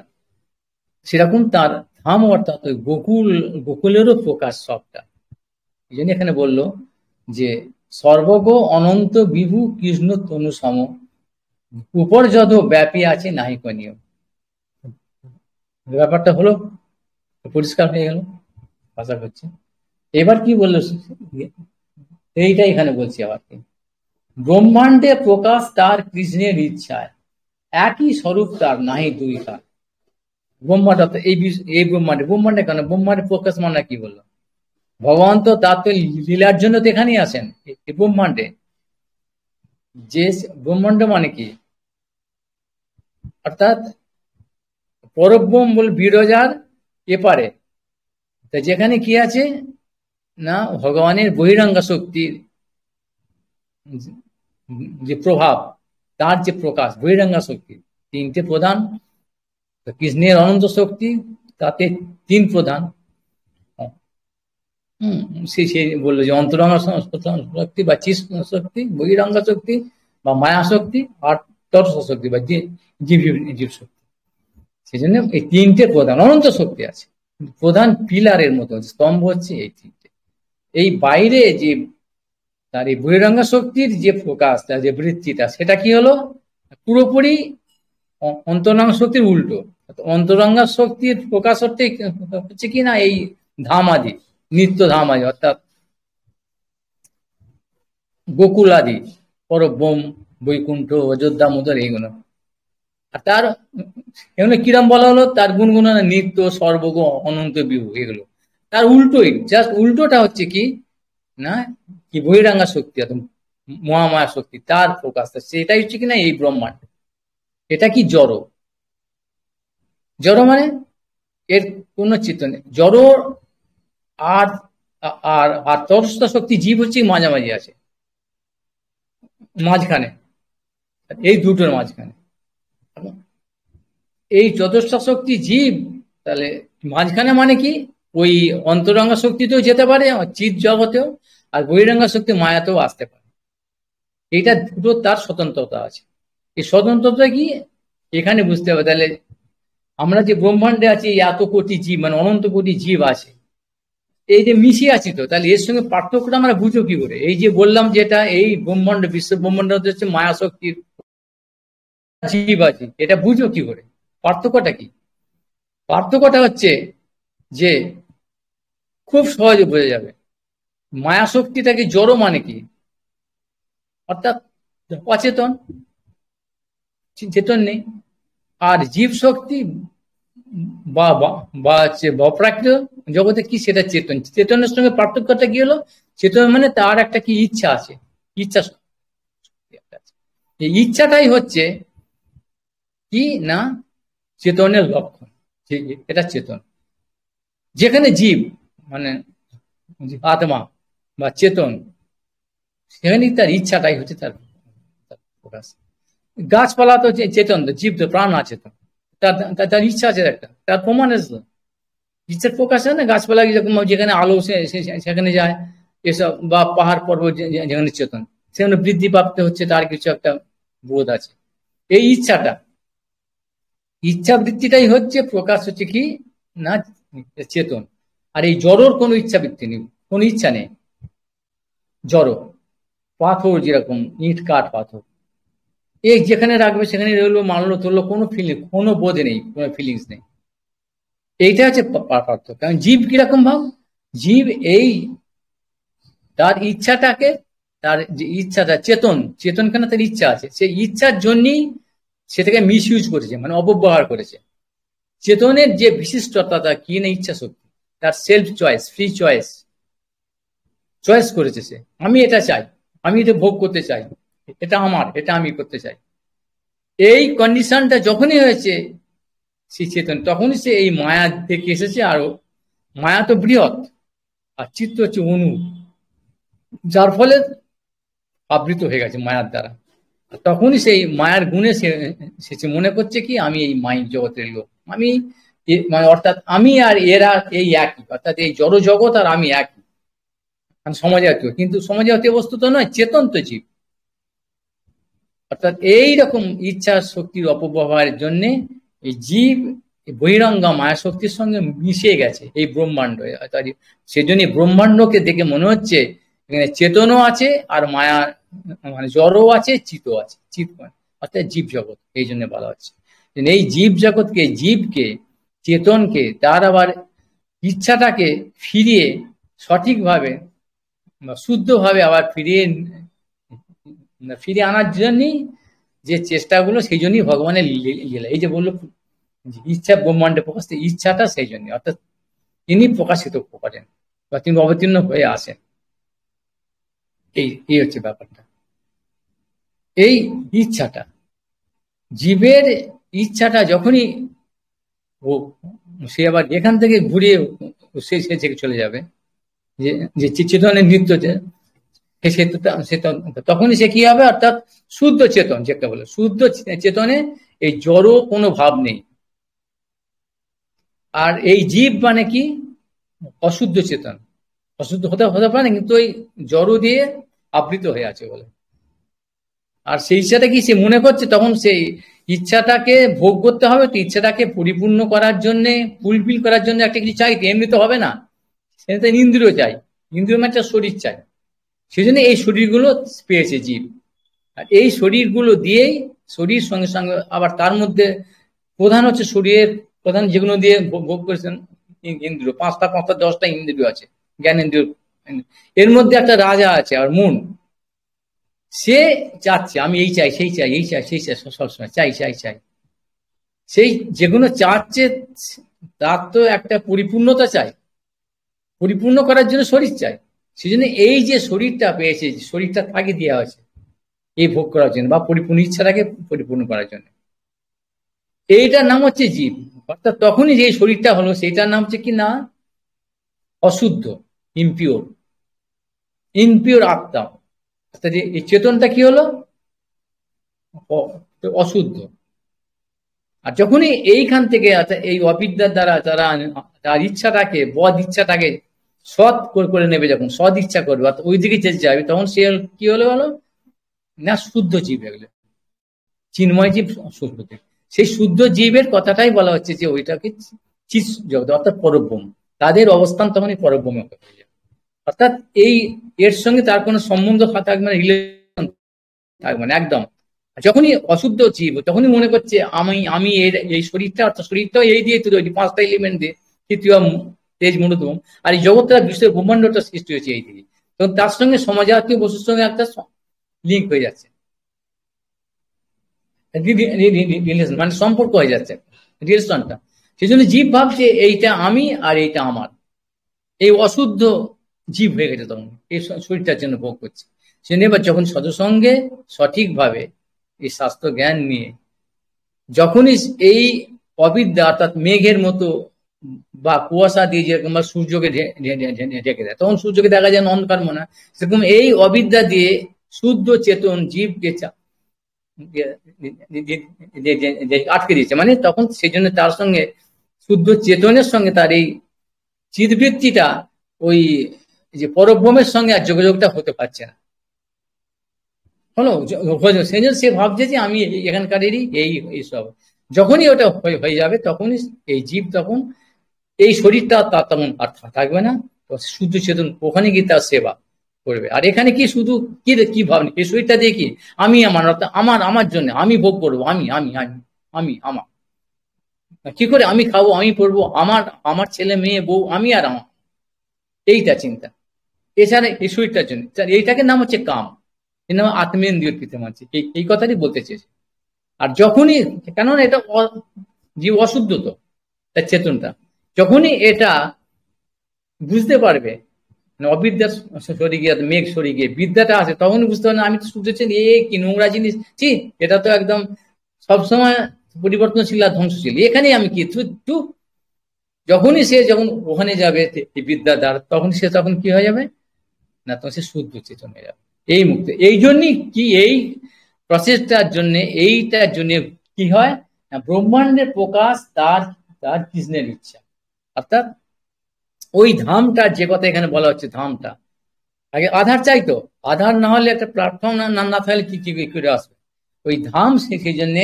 সেরকম তার ধাম, অর্থাৎ ওই গোকুল, গোকুলেরও প্রকাশ সবটা। এই জন্য এখানে বললো যে সর্বগ অনন্ত বিভু কৃষ্ণ তনু সম, উপর যত ব্যাপী আছে নাহি নিয়ম। ব্যাপারটা হলো, পরিষ্কার হয়ে গেল, আশা করছি। এবার কি বললো, এইটা এখানে বলছি আবার কি, ব্রহ্মাণ্ডে প্রকাশ তার কৃষ্ণের ইচ্ছায়, একই স্বরূপ তার নাহি দুই কার। ব্রহ্মাণ্ড, এই ব্রহ্মাণ্ডে, ব্রহ্মাণ্ডে কেন, ব্রহ্মাণ্ডে প্রকাশ মানে কি বললো, ভগবান তো তার তো লীলার জন্য তো এখানেই আসেন, এই ব্রহ্মাণ্ডে। যে ব্রহ্মাণ্ড মানে কি, অর্থাৎ পরব্রহ্ম বল বিরজার এপারে, তা যেখানে কি আছে না, ভগবানের বহিরাঙ্গ শক্তির যে প্রভাব, তার যে প্রকাশ, বহিরাঙ্গ শক্তি 3টে প্রধান, কৃষ্ণের অনন্ত শক্তি তাতে 3 প্রধান। সে বললো যে অন্তরঙ্গ শক্তি বা চিৎ শক্তি, বহিরাঙ্গ শক্তি বা মায়া শক্তি, আর তৎস শক্তি বা জীব শক্তি। সেই জন্য এই 3টে প্রধান অনন্ত শক্তি আছে, প্রধান পিলারের মতো স্তম্ভ হচ্ছে এই 3টে। এই বাইরে যে তার এই বহিরাঙ্গ শক্তির যে প্রকাশ, তার যে বৃত্তিটা, সেটা কি হলো, পুরোপুরি অন্তরঙ্গ শক্তির উল্টো। অন্তরঙ্গ শক্তির প্রকাশ হচ্ছে কি না, এই ধাম আদি, নিত্য ধাম আদি, অর্থাৎ গোকুল আদি, পরব্রহ্ম, বৈকুণ্ঠ, অযোধ্যা, মধুর, এইগুলো। আর তার এগুলো কিরম বলা হলো, তার গুণগুণ নিত্য, সর্বগ, অনন্ত বিভু, এগুলো। তার উল্টোই, জাস্ট উল্টোটা হচ্ছে কি না, কি বহিরাঙ্গা শক্তি, একদম মহামায়া শক্তি, তার প্রকাশ। সেটাই হচ্ছে কিনা এই ব্রহ্মাণ্ড। এটা কি জড়? জড় মানে এর কোন চিত্র নেই। জড় আর আর আর তটস্থ শক্তি জীব হচ্ছে মাঝামাঝি আছে, মাঝখানে, এই দুটোর মাঝখানে। এই চতুর্থ শক্তি জীব, তাহলে মাঝখানে মানে কি, ওই অন্তরঙ্গা শক্তিতেও যেতে পারে চিৎ জগতেও, আর বহিরঙ্গা শক্তি মায়াতেও আসতে পারে। এটা দুটো তার স্বতন্ত্রতা আছে। এই স্বতন্ত্রতা কি এখানে বুঝতে হবে। তাহলে আমরা যে ব্রহ্মাণ্ডে আছি, এত কোটি জীব, মানে অনন্ত কোটি জীব আছে, এই যে মিশিয়ে আছি, তো তাহলে এর সঙ্গে পার্থক্যটা আমরা বুঝো কি করে? এই যে বললাম যেটা এই ব্রহ্মাণ্ড, বিশ্ব ব্রহ্মাণ্ড হচ্ছে মায়া শক্তির জীব আছে, এটা বুঝো কি করে? পার্থক্যটা কি? পার্থক্যটা হচ্ছে যে খুব সহজে বোঝা যাবে। মায়া শক্তিটাকে জড় মানে কি, অর্থাৎ অচেতন, চেতন নেই। আর জীব শক্তি বা বা হচ্ছে অপ্রাকৃত জগতে কি, সেটা চেতন। চেতনের সঙ্গে পার্থক্যটা কি হলো? চেতন মানে তার একটা কি ইচ্ছা আছে, ইচ্ছা শক্তি একটা আছে। এই ইচ্ছাটাই হচ্ছে কি না চেতনের লক্ষণ, এটা চেতন। যেখানে জীব মানে আত্মা বা চেতন, সেখানে তার ইচ্ছাটাই হচ্ছে তার প্রকাশ। গাছপালা তো চেতন, তো জীব তো প্রাণ আছে, তো তার তার ইচ্ছা আছে একটা, তার প্রমাণ আছে। ইচ্ছার প্রকাশ হয় না গাছপালা, যেখানে আলো সেখানে যায়, এসব, বা পাহাড় পর্বত যেখানে চেতন, সেখানে বৃদ্ধি প্রাপ্ত হচ্ছে, তার কিছু একটা বোধ আছে। এই ইচ্ছাটা, ইচ্ছা বৃত্তিটাই হচ্ছে প্রকাশ, হচ্ছে কি না চেতন। আর এই জড়োর কোনো ইচ্ছা বৃত্তি নেই, কোনো ইচ্ছা নেই। জড়ো পাথর, যেরকম ইট কাঠ পাথর, এই যেখানে রাখবে সেখানে রইলো, মানলো তুললো, কোনো ফিলিং, কোনো বোধ নেই, কোনো ফিলিংস নেই। এইটা হচ্ছে পার্থক্য। কারণ জীব কিরকম ভাব, জীব এই তার ইচ্ছাটাকে, তার যে ইচ্ছাটা চেতন, চেতন কেন, তার ইচ্ছা আছে, সেই ইচ্ছার জন্যই সেটাকে মিস ইউজ করেছে, মানে অপব্যবহার করেছে। চেতনের যে বিশিষ্টতা কি না, ইচ্ছা শক্তি, তার self choice, free choice, choice করেছে সে, আমি এটা চাই, আমি এটা ভোগ করতে চাই, এটা আমার, এটা আমি করতে চাই। এই কন্ডিশনটা যখনই হয়েছে সেই চেতন, তখনই সে এই মায়া থেকে এসেছে। আর মায়া তো বৃহৎ, আর চিত্ত হচ্ছে অনু, যার ফলে আবৃত হয়ে গেছে মায়ার দ্বারা। তখনই সেই মায়ার গুণে সে মনে করছে কি, আমি এই মাইক জগতের লোক, আমি মানে অর্থাৎ আমি আর এরা এই একই, অর্থাৎ এই জড় জগৎ আর আমি একই, সমাজাতীয়। কিন্তু সমাজাতীয় বস্তু তো নয়, চেতন তো জীব। অর্থাৎ এইরকম ইচ্ছা শক্তির অপব্যবহারের জন্য এই জীব বহিরঙ্গা মায়া শক্তির সঙ্গে মিশে গেছে এই ব্রহ্মাণ্ড। সেজন্য ব্রহ্মাণ্ডকে দেখে মনে হচ্ছে এখানে চেতনও আছে, আর মায়া মানে জড়ও আছে, চিতও আছে, চিত অর্থাৎ জীব জগৎ। এই জন্য বলা হচ্ছে এই জীব জগৎকে, জীবকে, চেতনকে, তার আবার ইচ্ছাটাকে ফিরিয়ে সঠিকভাবে বা শুদ্ধভাবে আবার ফিরিয়ে আনার জন্যই যে চেষ্টাগুলো, সেই জন্যই ভগবানের লীলা। এই যে বললো ইচ্ছা ব্রহ্মাণ্ডে প্রকাশ, ইচ্ছাটা সেই জন্য, অর্থাৎ তিনি প্রকাশিত করেন বা তিনি অবতীর্ণ হয়ে আসেন। এই হচ্ছে ব্যাপারটা। এই ইচ্ছাটা, জীবের ইচ্ছাটা যখনই সে আবার এখান থেকে ঘুরে সে থেকে চলে যাবে, যে চেতনের নৃত্যতে, তখনই সে কি হবে, অর্থাৎ শুদ্ধ চেতন, যেটা বলে শুদ্ধ চেতনে এই জড় কোনো ভাব নেই। আর এই জীব মানে কি, অশুদ্ধ চেতন, অশুদ্ধ হতে পারে না, কিন্তু ওই জড় দিয়ে আবৃত হয়ে আছে বলে। আর সেই ইচ্ছাটা কি সে মনে করছে, তখন সেই ইচ্ছাটাকে ভোগ করতে হবে, তো ইচ্ছাটাকে পরিপূর্ণ করার জন্য, ফুলফিল করার জন্য একটা কিছু চাই, এমনি তো হবে না, সেটা ইন্দ্রিয় চাই, ইন্দ্রিয় মানে একটা শরীর চাই। সেই জন্য এই শরীরগুলো পেয়েছে জীব। আর এই শরীরগুলো দিয়েই, শরীর সঙ্গে সঙ্গে আবার তার মধ্যে প্রধান হচ্ছে শরীরের প্রধান, যেগুলো দিয়ে ভোগ করেছেন ইন্দ্রিয়, পাঁচটা 10টা ইন্দ্রিয় আছে, জ্ঞান ইন্দ্রিয়। এর মধ্যে একটা রাজা আছে, আর মন, সে চাচ্ছে আমি এই চাই, সেই চাই, এই চাই, সেই চাই, সবসময় চাই চাই চাই। সেই যেগুলো চাচ্ছে তার তো একটা পরিপূর্ণতা চাই, পরিপূর্ণ করার জন্য শরীর চাই। সেই জন্য এই যে শরীরটা পেয়েছে, শরীরটা তাকে দেওয়া হয়েছে এই ভোগ করার জন্য বা পরিপূর্ণ ইচ্ছাটাকে পরিপূর্ণ করার জন্য। এইটার নাম হচ্ছে জীব। অর্থাৎ তখনই যে শরীরটা হলো সেইটার নাম হচ্ছে কি না, অশুদ্ধ, ইমপিওর, ইমপিওর আত্মা। অর্থাৎ এই চেতনটা কি হলো, অশুদ্ধ। আর যখনই এইখান থেকে এই অবিদ্যার দ্বারা তারা তার ইচ্ছাটাকে, বদ ইচ্ছাটাকে সৎ করে নেবে, যখন সৎ ইচ্ছা করবে অর্থাৎ ওই দিকে যেতে যাবে, তখন সে কি হলো বলো না, শুদ্ধ জীব। এগুলো চিন্ময় জীব, শুদ্ধ জীব। সেই শুদ্ধ জীবের কথাটাই বলা হচ্ছে যে ওইটাকে চিৎ জগৎ অর্থাৎ পরব্রহ্ম। তাদের অবস্থান তখনই পরব্রহ্মে হয়ে যাবে। অর্থাৎ এই এর সঙ্গে তার কোনো সম্বন্ধ থাকবে না, রিলেশন থাকবে না একদম। যখনই অশুদ্ধ জীব, তখনই মনে করছে আমি আমি এই শরীরটা, অর্থাৎ শরীরটাও এই দিয়ে তৈরি, পাঁচটা এলিমেন্ট দিয়ে, তৃতীয় তেজ মূলধম। আর এই জগৎটা বিশ্বের ব্রহ্মাণ্ডটা সৃষ্টি হয়েছে এই দিয়ে। তখন তার সঙ্গে সমাজাতীয় বস্তুর সঙ্গে একটা লিঙ্ক হয়ে যাচ্ছে, মানে সম্পর্ক হয়ে যাচ্ছে রিলেশনটা। সেই জন্য জীব ভাবছে এইটা আমি আর এইটা আমার। এই অশুদ্ধ জীব হয়ে গেছে তখন, এই শরীরটার জন্য ভোগ করছে। সে এবার যখন সৎসঙ্গে সঠিকভাবে এই শাস্ত্র জ্ঞান নিয়ে যখনই এই অবিদ্যা অর্থাৎ মেঘের মতো বা কুয়াশা দিয়ে যেরকম বা সূর্যকে ঢেকে দেয়, তখন সূর্যকে দেখা যায় অন্ধকার মনে হয়, সেরকম এই অবিদ্যা দিয়ে শুদ্ধ চেতন জীবকে আটকে দিয়েছে। মানে তখন সেই জন্য তার সঙ্গে শুদ্ধ চেতনের সঙ্গে তার এই চিদবৃত্তিটা ওই যে পরব্রহ্মের সঙ্গে আর যোগাযোগটা হতে পারছে না। হলো সেই জন্য সে ভাবছে যে আমি এখানকারেরই এইসব। যখনই ওটা হয়ে যাবে তখনই এই জীব তখন এই শরীরটা তার তেমন আর থাকবে না, শুদ্ধ চেতন ওখানে গিয়ে তার সেবা করবে। আর এখানে কি শুধু কি ভাবনি, এই শরীরটা দিয়ে কি আমি আমার, অর্থাৎ আমার আমার জন্য আমি ভোগ করবো, আমি আমি আমি আমি আমার, কি করে আমি খাবো, আমি পড়বো, আমার আমার ছেলে মেয়ে বউ, আমি আর আমার, এইটা চিন্তা। এছাড়া এই শরীরটার জন্য এইটাকে নাম হচ্ছে কাম, এর নাম আত্মেন্দ্রিয় কৃতমাচ্ছি, এই কথাটি বলতে চেয়েছে। আর যখনই, কেননা এটা জীব অশুদ্ধ তো তার চেতনটা, যখনই এটা বুঝতে পারবে, মানে অবিদ্যা সরে গিয়ে মেঘ সরে গিয়ে বিদ্যাটা আছে, তখন বুঝতে পারবে আমি তো শুনতে চাই কি নোংরা জিনিস, ছি এটা তো একদম সবসময় পরিবর্তনশীল আর ধ্বংসশীল, এখানে আমি কি তু। যখনই সে যখন ওখানে যাবে বিদ্যার দ্বার, তখন সে তখন কি হয়ে যাবে না, তখন সে শুদ্ধ চেতন হয়ে যাবে, এই মুক্ত। এই জন্যই কি এই প্রসেসটার জন্য, এইটার জন্য কি হয় না, ব্রহ্মাণ্ডের প্রকাশ তার তার কৃষ্ণের ইচ্ছা। অর্থাৎ ওই ধামটার যে কথা এখানে বলা হচ্ছে, ধামটা আগে আধার চাইতো, আধার না হলে একটা প্ল্যাটফর্ম না থাকলে কি কি করে আসবে ওই ধাম। সেই জন্য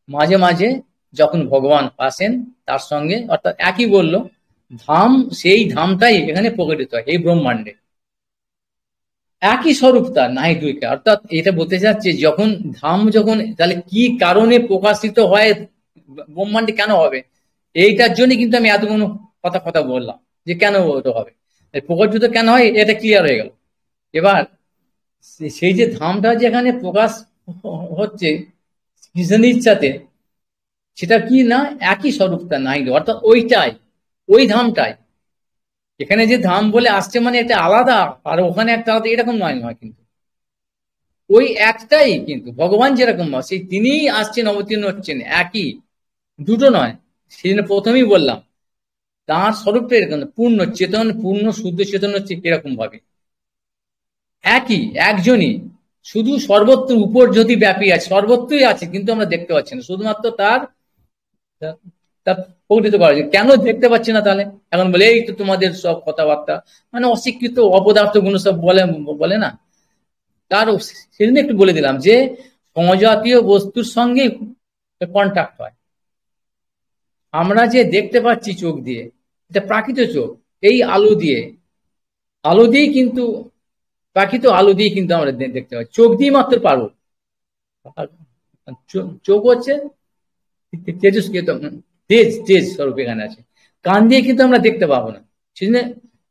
মাঝে মাঝে যখন ভগবান আসেন তার সঙ্গে, অর্থাৎ একই বললো ধাম, সেই ধামটাই এখানে প্রকটিত হয় এই ব্রহ্মাণ্ডে, একই স্বরূপ তার, নাই দুইকে। অর্থাৎ এটা বলতে চাচ্ছে যখন ধাম যখন, তাহলে কি কারণে প্রকাশিত হয় ব্রহ্মাণ্ডে, কেন হবে, এইটার জন্য কিন্তু আমি এতগুলো কথা কথা বললাম যে কেন ওটা হবে, প্রকাশিত কেন হয়, এটা ক্লিয়ার হয়ে গেল। এবার সেই যে ধামটা যেখানে প্রকাশ হচ্ছে কৃষ্ণের ইচ্ছাতে, সেটা কি না, একই স্বরূপটা নাই, অর্থাৎ ওইটাই, ওই ধামটাই। এখানে যে ধাম বলে আসছে মানে এটা আলাদা, আর ওখানে একটা আলাদা, এরকম নয় নয়, কিন্তু ওই একটাই, কিন্তু ভগবান যেরকম সেই তিনিই আসছেন অবতীর্ণ হচ্ছেন, একই, দুটো নয়। সেই জন্য প্রথমেই বললাম তাঁর স্বরূপটা এরকম, পূর্ণ চেতন, পূর্ণ শুদ্ধ চেতন হচ্ছে এরকম ভাবে একই, একজনই, শুধু সর্বত্র উপর যদি ব্যাপী আছে, সর্বত্রই আছে কিন্তু আমরা দেখতে পাচ্ছি না, শুধুমাত্র তার তার প্রকটিত করা যায়। কেন দেখতে পাচ্ছি না তাহলে, এখন বলে এই তো তোমাদের সব কথাবার্তা মানে অশিক্ষিত অপদার্থ গুলো সব বলে বলে না, তার সেদিন একটু বলে দিলাম যে সমজাতীয় বস্তুর সঙ্গে কন্ট্যাক্ট হয়। আমরা যে দেখতে পাচ্ছি চোখ দিয়ে, এটা প্রাকৃত চোখ, এই আলো দিয়ে, আলো দিয়েই কিন্তু, প্রাকৃত আলো দিয়ে কিন্তু আমরা দেখতে পাচ্ছি, চোখ দিয়ে মাত্র পারবো। চোখ হচ্ছে তেজস্ক্রিয়, তেজ তেজ স্বরূপ এখানে আছে, কান দিয়ে কিন্তু আমরা দেখতে পাবো না। সেজন্য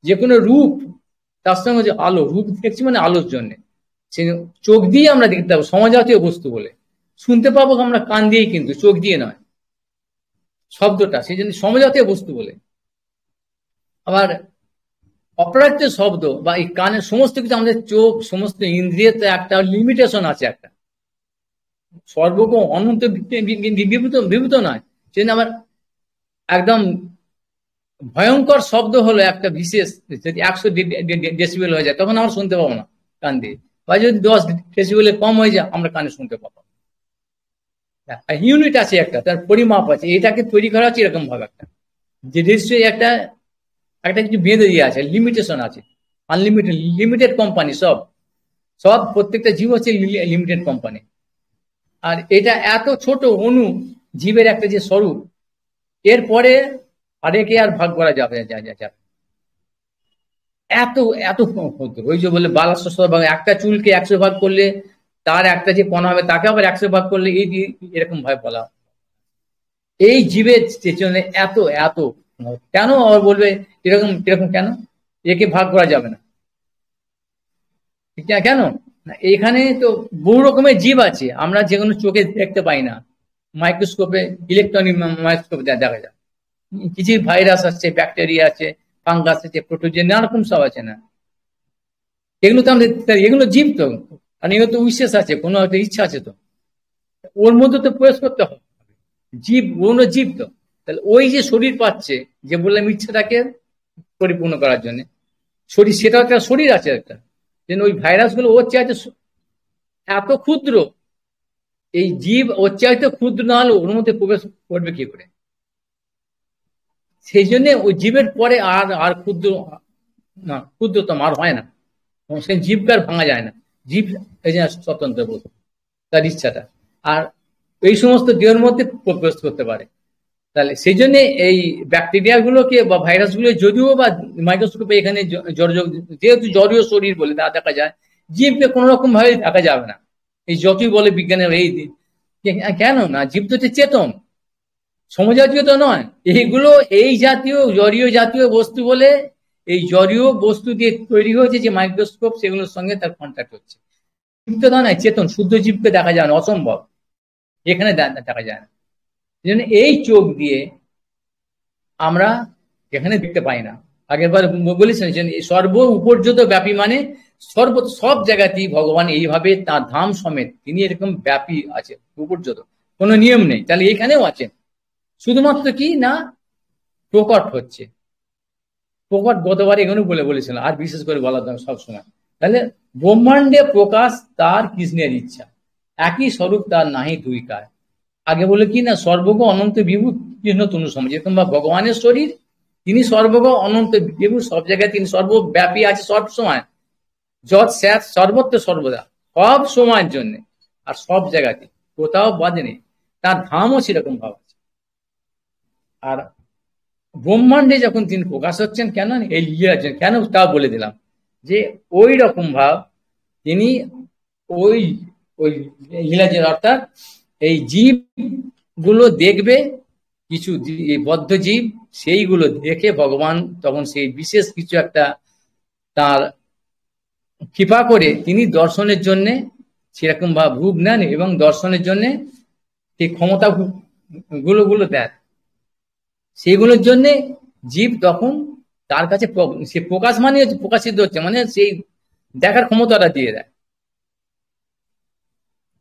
যে কোনো রূপ তার সঙ্গে যে আলো, রূপ দেখছি মানে আলোর জন্য, সে চোখ দিয়ে আমরা দেখতে পাবো সমজাতীয় বস্তু বলে, শুনতে পাবো আমরা কান দিয়েই কিন্তু, চোখ দিয়ে নয় শব্দটা, সেই জন্য সমজাতীয় বস্তু বলে। আবার অপরাধ্য শব্দ বা এই কানের সমস্ত কিছু, আমাদের চোখ সমস্ত ইন্দ্রিয়তে একটা লিমিটেশন আছে, একটা সর্বগ অনন্ত বিভূত বিভূত নয়। সেজন্য আমার একদম ভয়ঙ্কর শব্দ হলো একটা বিশেষ, যদি 100 ডেসিবেল হয়ে যায় তখন আমরা শুনতে পাবো না কান দিয়ে, বা যদি 10 ডেসিবেলের কম হয়ে যায় আমরা কানে শুনতে পাবো। ইউনিট আছে একটা, তার পরিমাপ আছে, এটাকে তৈরি করা হচ্ছে এরকম ভাবে একটা, যে নিশ্চয়ই একটা একটা কিছু বেঁধে দিয়ে আছে, লিমিটেশন আছে, আনলিমিটেড লিমিটেড কোম্পানি, সব সব প্রত্যেকটা জীব হচ্ছে লিমিটেড কোম্পানি। আর এটা এত ছোট অণু, জীবের একটা যে স্বরূপ, এরপরে আরেকে আর ভাগ করা যাবে যাবে, এত এত ক্ষুদ্র। ওই যে বলে 1200 ভাগ, একটা চুলকে 100 ভাগ করলে তার একটা যে কণা হবে তাকে আবার 100 ভাগ করলে এই এরকম ভাবে বলা। এই জীবের চেতনে এত এত কেন আবার বলবে এরকম এরকম কেন, একে ভাগ করা যাবে না কেন? এখানে তো বহু রকমের জীব আছে, আমরা যেগুলো চোখে দেখতে পাই না, মাইক্রোস্কোপে ইলেকট্রনিক মাইক্রোস্কোপে দেখা যায়। কিছু ভাইরাস আছে, ব্যাকটেরিয়া আছে, ফাঙ্গাস আছে, প্রোটোজেন, নানা রকম সব আছে না, এগুলো তো আমাদের, এগুলো জীব তো, আর এগুলো তো উইশেষ আছে, কোনো একটা ইচ্ছা আছে তো, ওর মধ্যে তো প্রবেশ করতে হবে, জীব ওগুলো জীব তো। তাহলে ওই যে শরীর পাচ্ছে, যে বললাম ইচ্ছাটাকে পরিপূর্ণ করার জন্য শরীর, সেটা একটা শরীর আছে একটা, যেন ওই ভাইরাস গুলো ওর চাইতে এত ক্ষুদ্র, এই জীব ওর চাইতে ক্ষুদ্র না হলে ওর মধ্যে প্রবেশ করবে কি করে? সেই জন্য ওই জীবের পরে আর আর ক্ষুদ্র না, ক্ষুদ্রতম আর হয় না, সেই জীবকে আর ভাঙা যায় না, জীব এই যে স্বতন্ত্র বস্তু, তার ইচ্ছাটা, আর এই সমস্ত দেহের মধ্যে প্রবেশ করতে পারে। তাহলে সেই জন্য এই ব্যাকটেরিয়া গুলোকে বা ভাইরাস গুলো যদিও বা মাইক্রোস্কোপে এখানে যেহেতু জড়ীয় শরীর বলে তা দেখা যায়, জীবকে কোন রকম ভাবে দেখা যাবে না, এই যতই বলে বিজ্ঞানের এই কেন না, জীব তো হচ্ছে চেতন, সমজাতীয় তো নয়। এইগুলো এই জাতীয় জড়ীয় জাতীয় বস্তু বলে, এই জড়ীয় বস্তু দিয়ে তৈরি হয়েছে যে মাইক্রোস্কোপ, সেগুলোর সঙ্গে তার কন্ট্যাক্ট হচ্ছে। জীব তো নয়, চেতন, শুদ্ধ জীবকে দেখা যায় না, অসম্ভব, এখানে দেখা যায় না। এই চোখ দিয়ে আমরা এখানে দেখতে পাই না। আগেরবার বলেছেন সর্ব উপর্যত ব্যাপী, মানে সব জায়গাতেই ভগবান এইভাবে তার ধাম সমেত তিনি এরকম ব্যাপী আছে, উপর্যত, কোনো নিয়ম নেই। তাহলে এখানেও আছেন, শুধুমাত্র কি না প্রকট হচ্ছে, প্রকট গতবার এখানে বলেছিলাম, আর বিশেষ করে বলা দরকার সবসময়। তাহলে ব্রহ্মাণ্ডে প্রকাশ তার কৃষ্ণের ইচ্ছা, একই স্বরূপ তার নাহি দুই কায়। আগে বলে কি না, সর্বগ অনন্ত বিভু কৃষ্ণ তনু সম, যেরকম বা ভগবানের শরীর, তিনি সর্বগ অনন্ত বিভু, সব জায়গায় তিনি সর্বব্যাপী আছে, সব সময়, যত স্যাত সর্বত্র সর্বদা, সব সময়ের জন্য আর সব জায়গাতে, কোথাও বাদে নেই, তার ধামও সেরকম ভাব আছে। আর ব্রহ্মাণ্ডে যখন তিনি প্রকাশ হচ্ছেন, কেন এই লীলার জন্য, কেন তা বলে দিলাম, যে ওই রকম ভাব তিনি ওই ওই লীলাজের, অর্থাৎ এই জীব গুলো দেখবে, কিছু বদ্ধ জীব, সেইগুলো দেখে ভগবান তখন সেই বিশেষ কিছু একটা তার কৃপা করে তিনি দর্শনের জন্য সেরকম ভাব রূপ নেন, এবং দর্শনের জন্য সেই ক্ষমতা গুলো দেন, সেইগুলোর জন্য জীব তখন তার কাছে সে প্রকাশ মানে প্রকাশিত হচ্ছে, মানে সেই দেখার ক্ষমতাটা দিয়ে দেয়,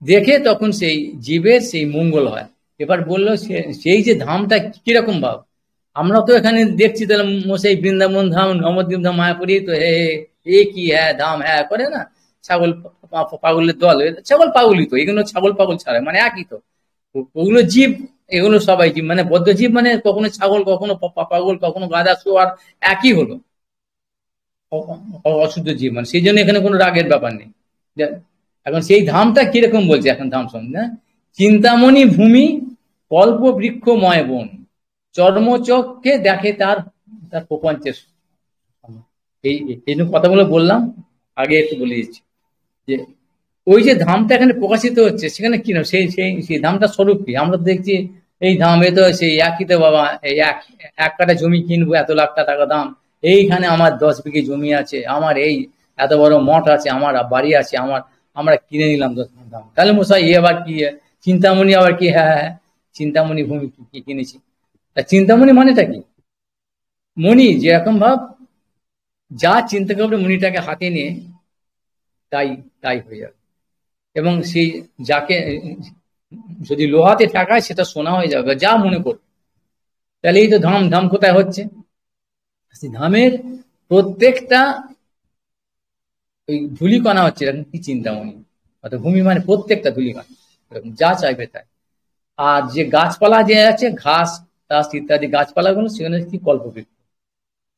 দেখে তখন সেই জীবের সেই মঙ্গল হয়। এবার বললো সেই যে ধামটা কিরকম ভাব, আমরা তো এখানে দেখছি, তাহলে সেই বৃন্দাবন ধাম, নবদ্বীপ ধাম, মায়াপুরি তো এ কি হ্যাঁ ধাম হ্যাঁ করে না, ছাগল পাগলের দল, ছাগল পাগলই তো, এগুলো ছাগল পাগল ছাড়া মানে একই তো, ওগুলো জীব, এগুলো সবাই জীব, মানে বদ্ধ জীব, মানে কখনো ছাগল, কখনো পাগল, কখনো গাধা, শোয়ার, একই হলো অশুদ্ধ জীব, মানে সেই জন্য এখানে কোনো রাগের ব্যাপার নেই। এখন সেই ধামটা কিরকম বলছে, এখন ধাম শুনুন না, চিন্তামণি ভূমি, কল্প বৃক্ষময় বন, চর্মচক্ষে দেখে তার তার প্রপঞ্চের। এই এই কথাগুলো বললাম, আগে একটু বলে দিচ্ছি, যে ওই যে ধামটা এখানে প্রকাশিত হচ্ছে, সেখানে কি না, সেই সেই সেই ধামটা স্বরূপ কি, আমরা দেখছি এই ধামে তো সেই একই তো বাবা, এই এক কাঠা জমি কিনবো, এত লাখ টাকা দাম, এইখানে আমার 10 বিঘে জমি আছে, আমার এই এত বড় মঠ আছে, আমার বাড়ি আছে, আমরা কিনে নিলাম 10 দাম। তাহলে মশাই এ আবার কি, চিন্তামণি আবার কি, হ্যাঁ হ্যাঁ চিন্তামণি ভূমি কি কিনেছি, চিন্তামণি মানেটা কি, মণি যেরকম ভাব, যা চিন্তা করবে মুনিটাকে হাতে নিয়ে তাই তাই হয়ে যাবে। এবং সেই যাকে যদি লোহাতে ঠেকায় সেটা সোনা হয়ে যাবে, যা মনে করবে। তাহলে এই তো ধাম, ধাম কোথায় হচ্ছে? ধামের প্রত্যেকটা ওই ধূলিকণা হচ্ছে এরকম কি চিন্তামণি, অর্থাৎ ভূমি মানে প্রত্যেকটা ধূলিকণা, এরকম যা চাইবে তাই। আর যে গাছপালা যে আছে, ঘাস টাস ইত্যাদি গাছপালাগুলো, সেখানে কি কল্পবৃক্ষ।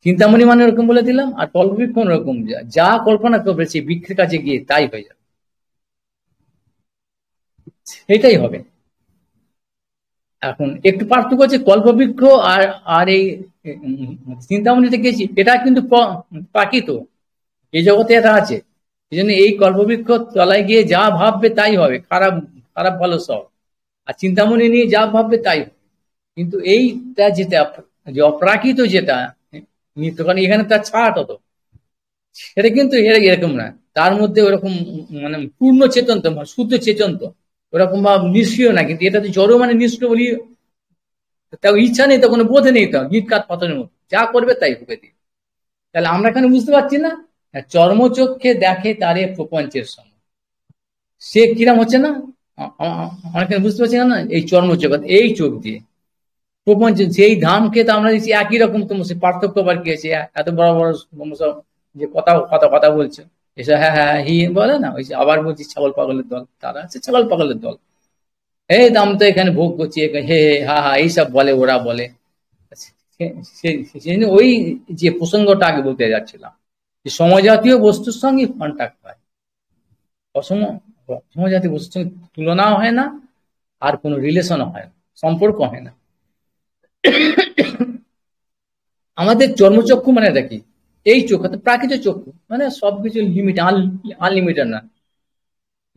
চিন্তামণি মানে ওরকম বলে দিলাম, আর কল্পবৃক্ষ ওরকম যা কল্পনা করবে সেই বৃক্ষের কাছে গিয়ে তাই হয়ে যাবে, সেটাই হবে। এখন একটু পার্থক্য হচ্ছে কল্পবৃক্ষ আর আর এই চিন্তামণিতে গেছি, এটা কিন্তু প্রাকৃত, এই জগতে এটা আছে। এই জন্য এই কল্পবৃক্ষ তলায় গিয়ে যা ভাববে তাই হবে, খারাপ খারাপ ভালো সব। আর চিন্তামণি নিয়ে যা ভাববে তাই হবে। কিন্তু এইটা যেটা যে অপ্রাকৃত, যেটা নিত্যকালীন, এখানে তার ছাড় হতো, সেটা কিন্তু এরকম না। তার মধ্যে ওরকম মানে পূর্ণ চেতন্ত, শুদ্ধ চেতন্ত, ওরকম ভাব নিষ্ক্রিয় না। কিন্তু এটা তো জড় মানে নিষ্ক্রিয় বলি, তাও ইচ্ছা নেই, তো কোনো বোধে নেই, তো গীতকাত পতনের মতো যা করবে তাই হবে দিয়ে। তাহলে আমরা এখানে বুঝতে পারছি না, চর্মচক্ষে দেখে তারে প্রপঞ্চের সময়, সে কিরাম হচ্ছে না, অনেকে বুঝতে পারছি না। এই চর্মচোখ, এই চোখ দিয়ে প্রপঞ্চ, সেই ধামকে তো আমরা দেখছি একই রকম। তোমার সে পার্থক্য আবার কি আছে? এত বড় বড় সব যে কথা কথা কথা বলছে, এসব হ্যাঁ হ্যাঁ হি বলে না, ওই যে আবার বলছি ছাগল পাগলের দল, তারা আছে ছাগল পাগলের দল। এই দাম তো এখানে ভোগ করছি, হে হে হা হা এইসব বলে, ওরা বলে। ওই যে প্রসঙ্গটা আগে বলতে যাচ্ছিলাম, যে সমজাতীয় বস্তুর সঙ্গে কন্ট্যাক্ট হয়, সমজাতীয় বস্তুর সঙ্গে তুলনাও হয় না, আর কোনো রিলেশনও হয় না, সম্পর্ক হয় না। আমাদের চর্মচক্ষু মানে দেখি এই চক্ষু, প্রাকৃতিক চক্ষু, মানে সবকিছু লিমিট, আনলিমিটেড না,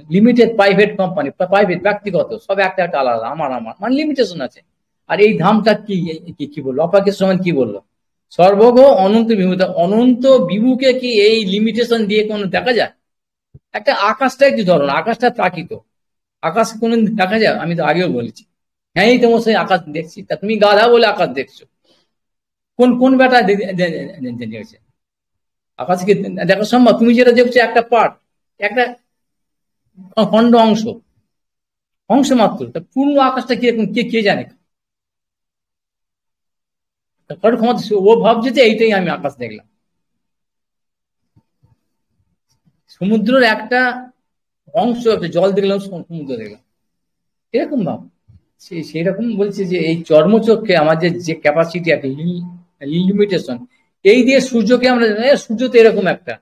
লিমিটেড। প্রাইভেট কোম্পানি, প্রাইভেট ব্যক্তিগত, সব একটা একটা আলাদা, আমার আমার মানে লিমিটেশন আছে। আর এই ধামটা কি কি বললো অপাকের সময়, কি বললো? সর্বগ অনন্ত বিভূত, অনন্ত বিভুকে কি এই লিমিটেশন দিয়ে কোনো দেখা যায়? একটা আকাশটা একটু ধরুন, আকাশটা প্রাকৃত, আকাশ কোনদিন দেখা যায়? আমি তো আগেও বলেছি, হ্যাঁ এই তোমার সেই আকাশ দেখছি, তা তুমি গাধা বলে আকাশ দেখছো? কোন কোন বেটা দেখছে আকাশকে দেখা সম্ভব? তুমি যেটা দেখছো একটা পার্ট, একটা খণ্ড অংশ, অংশ মাত্র, তা পূর্ণ আকাশটা কিরকম কে কে জানে? কারোর ক্ষমতা, ও ভাবছে যে এইটাই আমি আকাশ দেখলাম। সমুদ্রের একটা অংশ, একটা জল দেখলাম, সমুদ্র দেখলাম, এরকম ভাব। সেই রকম বলছে যে এই চর্মচক্ষে আমাদের যে ক্যাপাসিটি, একটা লিমিটেশন, এই দিয়ে সূর্যকে আমরা, সূর্য তো এরকম একটা,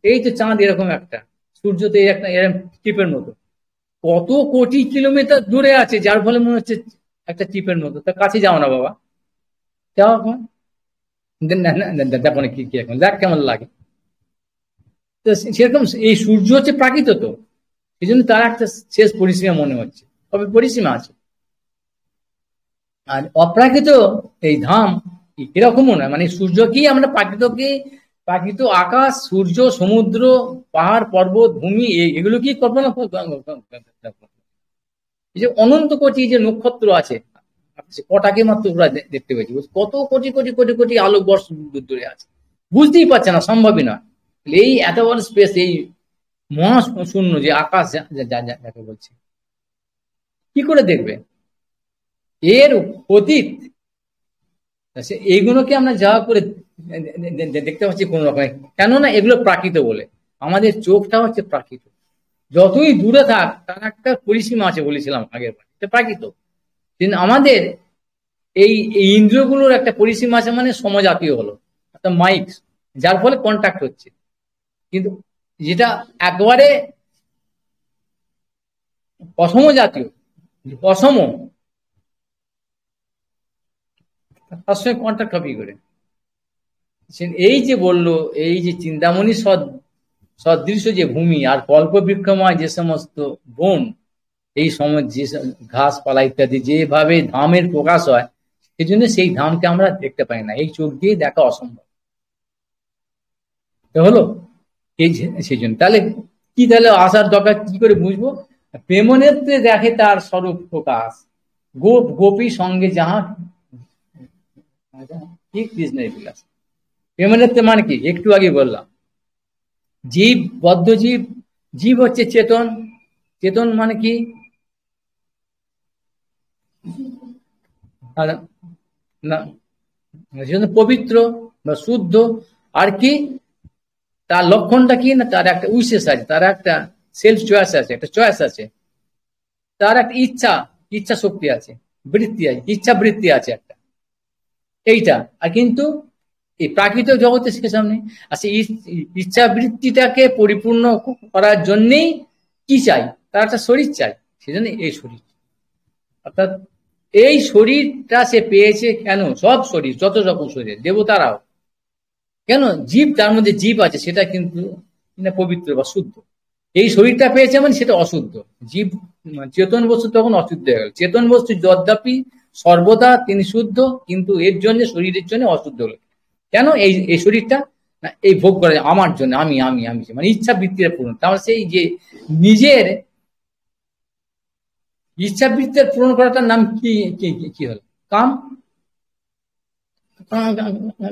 এই তো চাঁদ এরকম একটা, সূর্য তো একটা এরকম টিপের মতো, কত কোটি কিলোমিটার দূরে আছে, যার ফলে মনে হচ্ছে একটা টিপের মতো। তার কাছে যাও না বাবা, যাও এখন, দেখো না কি কি এখন, দেখ কেমন লাগে। তো সেরকম এই সূর্য হচ্ছে প্রাকৃত, তো সেই জন্য তার একটা শেষ পরিসীমা মনে হচ্ছে, তবে পরিসীমা আছে। আর অপ্রাকৃত এই ধাম এরকমও নয়, মানে সূর্যকেই আমরা প্রাকৃতকে, প্রাকৃত আকাশ, সূর্য, সমুদ্র, পাহাড় পর্বত, ভূমি, এগুলো কি কল্পনা? এই যে অনন্ত কোটি যে নক্ষত্র আছে, কটাকে মাত্র ওরা দেখতে পেয়েছি, কত কোটি কোটি কোটি কোটি আলোকবর্ষ দূরে আছে, বুঝতেই পারছে না, সম্ভবই না। এই এত বড় স্পেস, এই মহাশূন্য যে আকাশ যাকে বলছে, কি করে দেখবে? এর অতীত, এইগুলোকে আমরা যা করে দেখতে পাচ্ছি কোন রকমের, কেননা এগুলো প্রাকৃত বলে। আমাদের চোখটা হচ্ছে প্রাকৃত, যতই দূরে থাক তার একটা পরিসীমা আছে, বলেছিলাম আগের বার, এটা প্রাকৃত। কিন্তু আমাদের এই ইন্দ্রিয়গুলোর একটা পরিসীমা আছে, মানে সমজাতীয় হলো একটা মাইক, যার ফলে কন্ট্যাক্ট হচ্ছে। কিন্তু যেটা একবারে অসম জাতীয়, অসম, তার সঙ্গে কন্ট্যাক্ট হবে কি করে? এই যে বললো, এই যে চিন্তামণি সদৃশ্য যে ভূমি আর কল্পবৃক্ষময় যে সমস্ত বন, এই সময় যে ঘাসপালা ইত্যাদি যেভাবে ধামের প্রকাশ হয়, সেই জন্য সেই ধামকে আমরা দেখতে পাই না, এই চোখ দিয়ে দেখা অসম্ভব। হলো এই সেই জন্য তাহলে কি, তাহলে আসার দরকার, কি করে বুঝবো? প্রেমনেত্রে দেখে তার স্বরূপ প্রকাশ, গোপী সঙ্গে যাহা কি কৃষ্ণের বিলাস। প্রেমানন্দে মানে কি? একটু আগে বললাম, জীব, বদ্ধ জীব, জীব হচ্ছে চেতন। চেতন মানে কি? না, পবিত্র বা শুদ্ধ। আর কি তার লক্ষণটা কি? না তার একটা উইশেস আছে, তার একটা সেলফ চয়েস আছে, একটা চয়েস আছে, তার একটা ইচ্ছা, ইচ্ছা শক্তি আছে, বৃত্তি আছে, ইচ্ছা বৃত্তি আছে একটা, এইটা। আর কিন্তু এই প্রাকৃতিক জগতে সে সামনে আর সেই ইচ্ছা বৃত্তিটাকে পরিপূর্ণ করার জন্যেই কি চাই? তার একটা শরীর চাই। সেজন্য এই শরীর, অর্থাৎ এই শরীরটা সে পেয়েছে কেন? সব শরীর, যত রকম শরীর, দেবতারাও কেন, জীব, তার মধ্যে জীব আছে, সেটা কিন্তু পবিত্র বা শুদ্ধ। এই শরীরটা পেয়েছে মানে সেটা অশুদ্ধ। জীব চেতন বস্তু তখন অশুদ্ধ হয়ে গেল। চেতন বস্তু যদ্যাপি সর্বদা তিনি শুদ্ধ, কিন্তু এর জন্য, শরীরের জন্য অশুদ্ধ হলো। কেন? এই এই শরীরটা না, এই ভোগ করে আমার জন্য, আমি আমি আমি, মানে ইচ্ছা বৃত্তির পূরণ। তাহলে সেই যে নিজের ইচ্ছা বৃত্তির পূরণ করাটার নাম কি? কি হলো? কাম।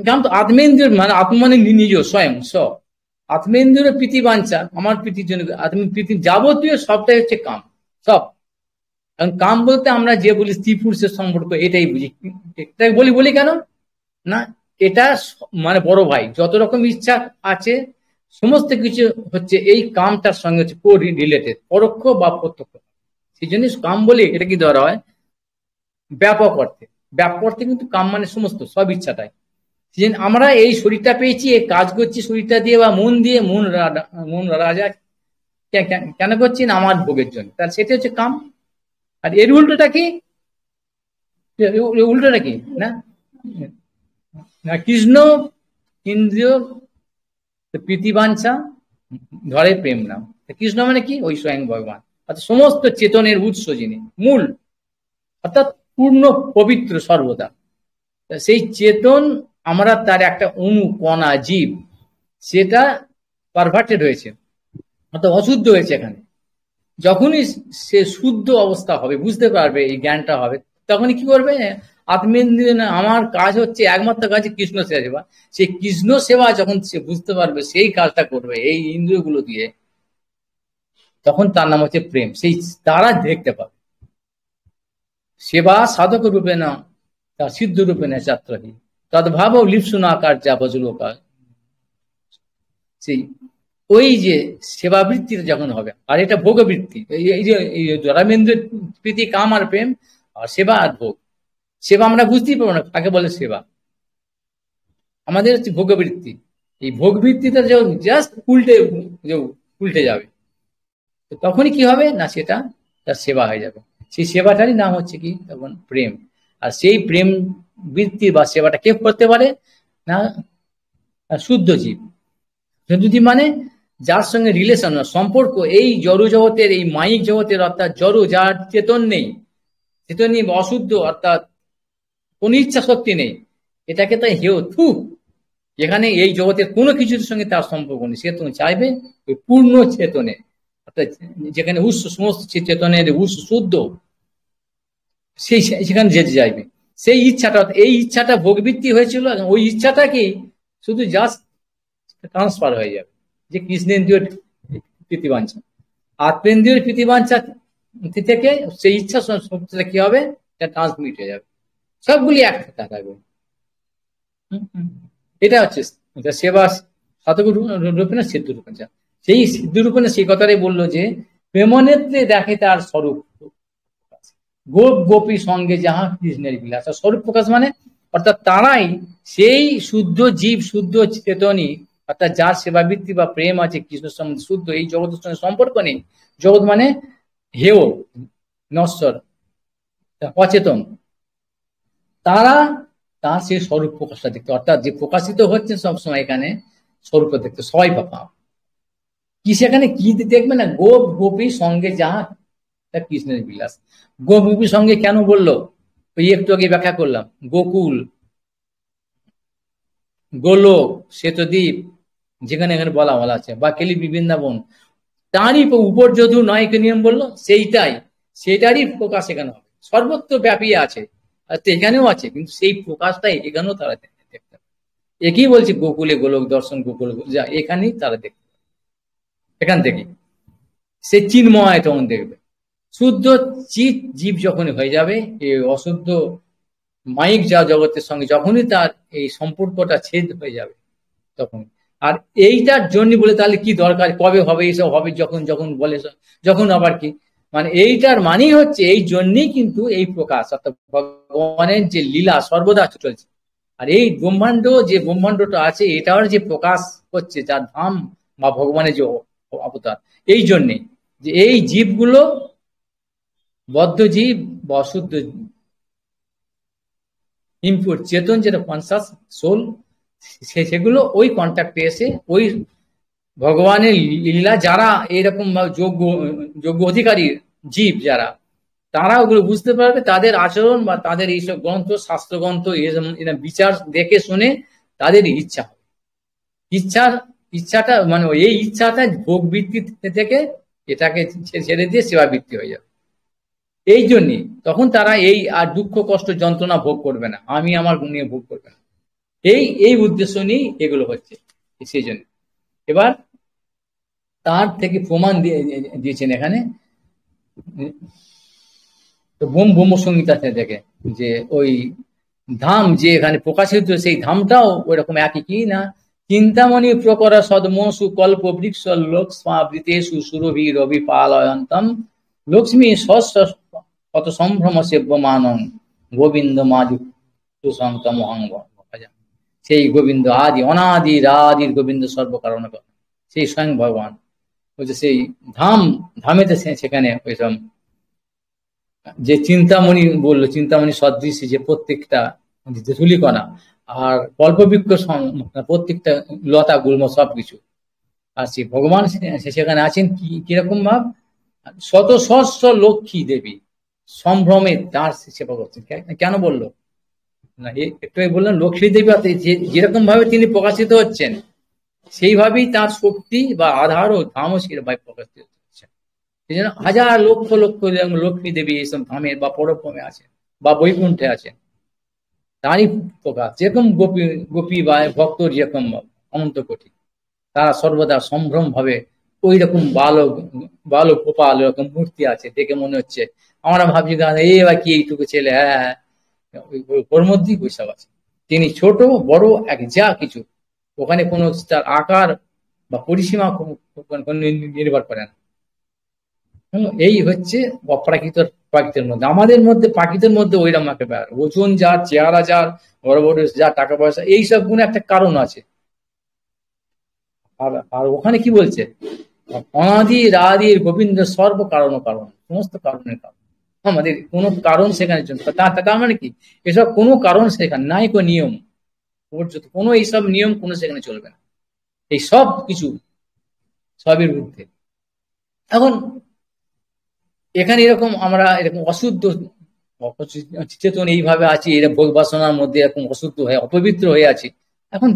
কাম তো আত্মেন্দ্রিয়, মানে আত্ম মানে নিজ, স্বয়ং স্ব। আত্মেন্দ্রিয় প্রীতি বাঞ্ছা, আমার প্রীতির জন্য, আত্ম প্রীতি যাবতীয় সবটাই হচ্ছে কাম, সব। কারণ কাম বলতে আমরা যে বলি স্ত্রী পুরুষের সম্পর্ক, এটাই বুঝি। এটাই বলি, বলি কেন না, এটা মানে বড় ভাই, যত রকম ইচ্ছা আছে সমস্ত কিছু হচ্ছে এই কামটার সঙ্গে হচ্ছে কো রিলেটেড, পরোক্ষ বা প্রত্যক্ষ। সেই জন্য কাম বলি, এটা কি ধরা হয় ব্যাপক অর্থে। ব্যাপক অর্থে কিন্তু কাম মানে সমস্ত, সব ইচ্ছাটাই। সেই আমরা এই শরীরটা পেয়েছি, এই কাজ করছি শরীরটা দিয়ে বা মন দিয়ে, মন রাজা কেন করছি না? আমার ভোগের জন্য। তাহলে সেটা হচ্ছে কাম। আর এর উল্টোটা কি? উল্টোটা কি না, না কৃষ্ণ ইন্দ্রিয় প্রীতিবাঞ্ছা ধরে প্রেম নাম। কৃষ্ণ মানে কি? ওই স্বয়ং ভগবান, অর্থাৎ সমস্ত চেতনের উৎস, যিনি মূল, অর্থাৎ পূর্ণ পবিত্র সর্বদা। সেই চেতন, আমরা তার একটা অণু, কণা, জীব, সেটা পারভার্টেড হয়েছে, অর্থাৎ অশুদ্ধ হয়েছে। এখানে যখনই সে শুদ্ধ অবস্থা হবে, বুঝতে পারবে, এই জ্ঞানটা হবে, তখনই কি করবে? আত্মেন্দ্রিয় না, আমার কাজ হচ্ছে একমাত্র কাজ কৃষ্ণ সেবা। সেই কৃষ্ণ সেবা যখন সে বুঝতে পারবে, সেই কাজটা করবে এই ইন্দ্রিয়গুলো দিয়ে, তখন তার নাম হচ্ছে প্রেম। সেই তারা দেখতে পাবে। সেবা সাধক রূপে না, তা সিদ্ধ রূপে না যাত্রাহী, তদ্ভাব লিপসুনা কার্যা বজলোকা। সেই ওই যে সেবাবৃত্তিটা যখন হবে, আর এটা ভোগবৃত্তি, এই যে রামেন্দ্র প্রীতি, কাম আর প্রেম, আর সেবা আর ভোগ। সেবা আমরা বুঝতেই পারবো না কাকে বলে সেবা, আমাদের হচ্ছে ভোগবৃত্তি। এই ভোগবৃত্তিটা যখন জাস্ট উল্টে যাবে, তখনই কি হবে না, সেটা তার সেবা হয়ে যাবে। সেই সেবাটারই নাম হচ্ছে কি তখন প্রেম। আর সেই প্রেম বৃত্তি বা সেবাটা কে করতে পারে না? শুদ্ধ জীব। যদি মানে যার সঙ্গে রিলেশন, সম্পর্ক, এই জড় জগতের, এই মাইক জগতের, অর্থাৎ জড়, যার চেতন নেই, চেতন নেই, অশুদ্ধ, অর্থাৎ কোন ইচ্ছা শক্তি নেই, এটাকে তাই হেও থু, যেখানে এই জগতের কোনো কিছুর সঙ্গে তার সম্পর্ক নেই, সে তুমি চাইবে ওই পূর্ণ চেতনে, অর্থাৎ যেখানে উৎস, সমস্ত চেতনের উৎস শুদ্ধ, সেই সেখানে যেতে চাইবে। সেই ইচ্ছাটা, এই ইচ্ছাটা ভোগবৃত্তি হয়েছিল, ওই ইচ্ছাটা কি শুধু জাস্ট ট্রান্সফার হয়ে যাবে, যে কৃষ্ণেন্দ্রীয় প্রীতিবাঞ্ছা, আত্মেন্দ্রীয় প্রীতিবাঞ্ছা থেকে সেই ইচ্ছা শক্তিটা কি হবে, ট্রান্সমিট হয়ে যাবে, সবগুলি একসাথে থাকবে। এটা হচ্ছে সেবা সাধক রূপে না, সিদ্ধ রূপে। সেই সিদ্ধ রূপে না, সেই কথাটাই বললো যে প্রেমনেত্রে দেখে তার স্বরূপ, গোপ গোপী সঙ্গে যাহা কৃষ্ণের বিলাস। স্বরূপ প্রকাশ মানে অর্থাৎ তারাই সেই শুদ্ধ জীব, শুদ্ধ চেতনী, অর্থাৎ যার সেবাবৃত্তি বা প্রেম আছে কৃষ্ণের সম্বন্ধে শুদ্ধ, এই জগতের সঙ্গে সম্পর্ক নেই। জগৎ মানে হেয়, নশ্বর, অচেতন, তারা তার সেই স্বরূপ প্রকাশটা দেখতে, অর্থাৎ যে প্রকাশিত হচ্ছে সবসময় এখানে স্বরূপ দেখতে সবাই পাপা। কি সেখানে কি দেখবে না, গোপ গোপী সঙ্গে যাহা কৃষ্ণের বিলাস। গোপ গোপীর সঙ্গে কেন বললো, ওই একটু আগে ব্যাখ্যা করলাম, গোকুল, গোলোক, শ্বেতদ্বীপ, যেখানে এখানে বলা আছে, বা কেলি বৃন্দাবন, তারই উপর যদু নয়কে নিয়ম বললো, সেটারই প্রকাশ এখানে হবে, সর্বত্র ব্যাপী আছে, আর এখানেও আছে, কিন্তু সেই প্রকাশটাই এখানেও তারা দেখতে পাবে। একই বলছি, গোকুলে গোলক দর্শন, গোকুলে যা এখানেই তারা দেখবে, এখান থেকে সে চিন্ময় তখন দেখবে। শুদ্ধ চিত জীব যখনই হয়ে যাবে, এই অশুদ্ধ মাইক যা জগতের সঙ্গে যখনই তার এই সম্পর্কটা ছেদ হয়ে যাবে তখন। আর এইটার জন্য বলে তাহলে কি দরকার, কবে হবে এইসব হবে, যখন যখন বলে যখন আবার কি, মানে এইটার মানেই হচ্ছে এই জন্যই কিন্তু এই প্রকাশ, অর্থাৎ ভগবানের যে লীলা সর্বদা চলছে। আর এই ব্রহ্মাণ্ড, যে ব্রহ্মাণ্ডটা আছে, এটার যে প্রকাশ হচ্ছে, যার ধাম বা ভগবানের যে অবতার, এই জন্যে যে এই জীবগুলো বদ্ধ জীব বা অশুদ্ধ ইনপুট চেতন, যেটা কনসাস সোল, সেগুলো ওই কন্ট্যাক্টে এসে ওই ভগবানের লীলা, যারা এরকম যোগ্য যোগ্য অধিকারী জীব যারা, তারা ওগুলো বুঝতে পারবে, তাদের আচরণ বা তাদের এইসব গ্রন্থ, শাস্ত্রগ্রন্থ, এরকম বিচার দেখে শুনে তাদের ইচ্ছা হবে। ইচ্ছাটা মানে এই ইচ্ছাটা ভোগ বৃত্তি থেকে এটাকে ছেড়ে দিয়ে সেবা বৃত্তি হয়ে যাবে। এই জন্যই তখন তারা এই আর দুঃখ কষ্ট যন্ত্রণা ভোগ করবে না, আমি আমার নিয়ে ভোগ করবে না। এই উদ্দেশ্য নিয়ে এগুলো হচ্ছে, সেই জন্য। এবার তার থেকে প্রমাণ দিয়েছেন এখানে, তো ব্রহ্ম সংহিতা থেকে, যে ওই ধাম যে এখানে প্রকাশিত, সেই ধামটাও ওইরকম একই কি না, চিন্তামণি প্রকরা সদমসু কল্প বৃক্ষ লোক স্মাবৃতেষু সুরভি রবি পালয়ন্তম লক্ষ্মী সহস্র কত সম্ভ্রম সেব্যমানং গোবিন্দ মাজু সুসন্তমহং। সেই গোবিন্দ আদি অনাদি রাদির গোবিন্দ সর্বকারণ, সেই স্বয়ং ভগবান বলছে সেই ধামেতে সেখানে ওইসব যে চিন্তামণি বললো, চিন্তামণি সদৃশ যে প্রত্যেকটা ধুলিকণা আর কল্পবৃক্ষ প্রত্যেকটা লতা গুল্ম সবকিছু, আর সেই ভগবান সেখানে আছেন কিরকম ভাব, শত সহস্র লক্ষ্মী দেবী সম্ভ্রমে তার সেবা করছেন। কেন বললো না, একটু বললেন লক্ষ্মী দেবী যেরকম ভাবে তিনি প্রকাশিত হচ্ছেন, সেইভাবেই তার শক্তি বা আধার ও ধামও সেভাবে প্রকাশিত হচ্ছে। সেই জন্য হাজার লক্ষ লক্ষ লক্ষ্মী দেবী এইসব ধামের বা পরক্রমে আছেন বা বৈকুণ্ঠে আছেন, তারই প্রকাশ। যেরকম গোপী বা ভক্ত যেরকম অনন্ত কোটি, তারা সর্বদা সম্ভ্রম ভাবে ওই রকম বালক গোপাল এরকম মূর্তি আছে, দেখে মনে হচ্ছে আমরা ভাবছি এই বা কি এইটুকু ছেলে, হ্যাঁ ওর মধ্যেই বৈশাখ আছে। তিনি ছোট বড় এক যা কিছু, ওখানে কোনো তার আকার বা পরিসীমা নির্ভর করে না। এই হচ্ছে অপ্রাকৃত প্রাকৃতের মধ্যে। আমাদের মধ্যে প্রাকৃতের মধ্যে ওইরকম একটা ব্যাপার, ওজন যার, চেহারা যার, বড় বড় যা, টাকা পয়সা, এইসব গুণ একটা কারণ আছে। আর ওখানে কি বলছে, অনাদি রাদির গোবিন্দ সর্ব কারণ, সমস্ত কারণের কারণ। আমাদের কোনো কারণ সেখানে জন্য, তার মানে কি, এসব কোনো কারণ সেখানে নাই, কোনো নিয়ম কোনো এইসব নিয়ম কোনো সেখানে চলবে না, এই সব কিছু সবের ঊর্ধ্বে। এখন এখানে এরকম আমরা এরকম অশুদ্ধ চেতন এইভাবে আছি, এরা ভোগ বাসনার মধ্যে এরকম অশুদ্ধ হয়ে অপবিত্র হয়ে আছি, এখন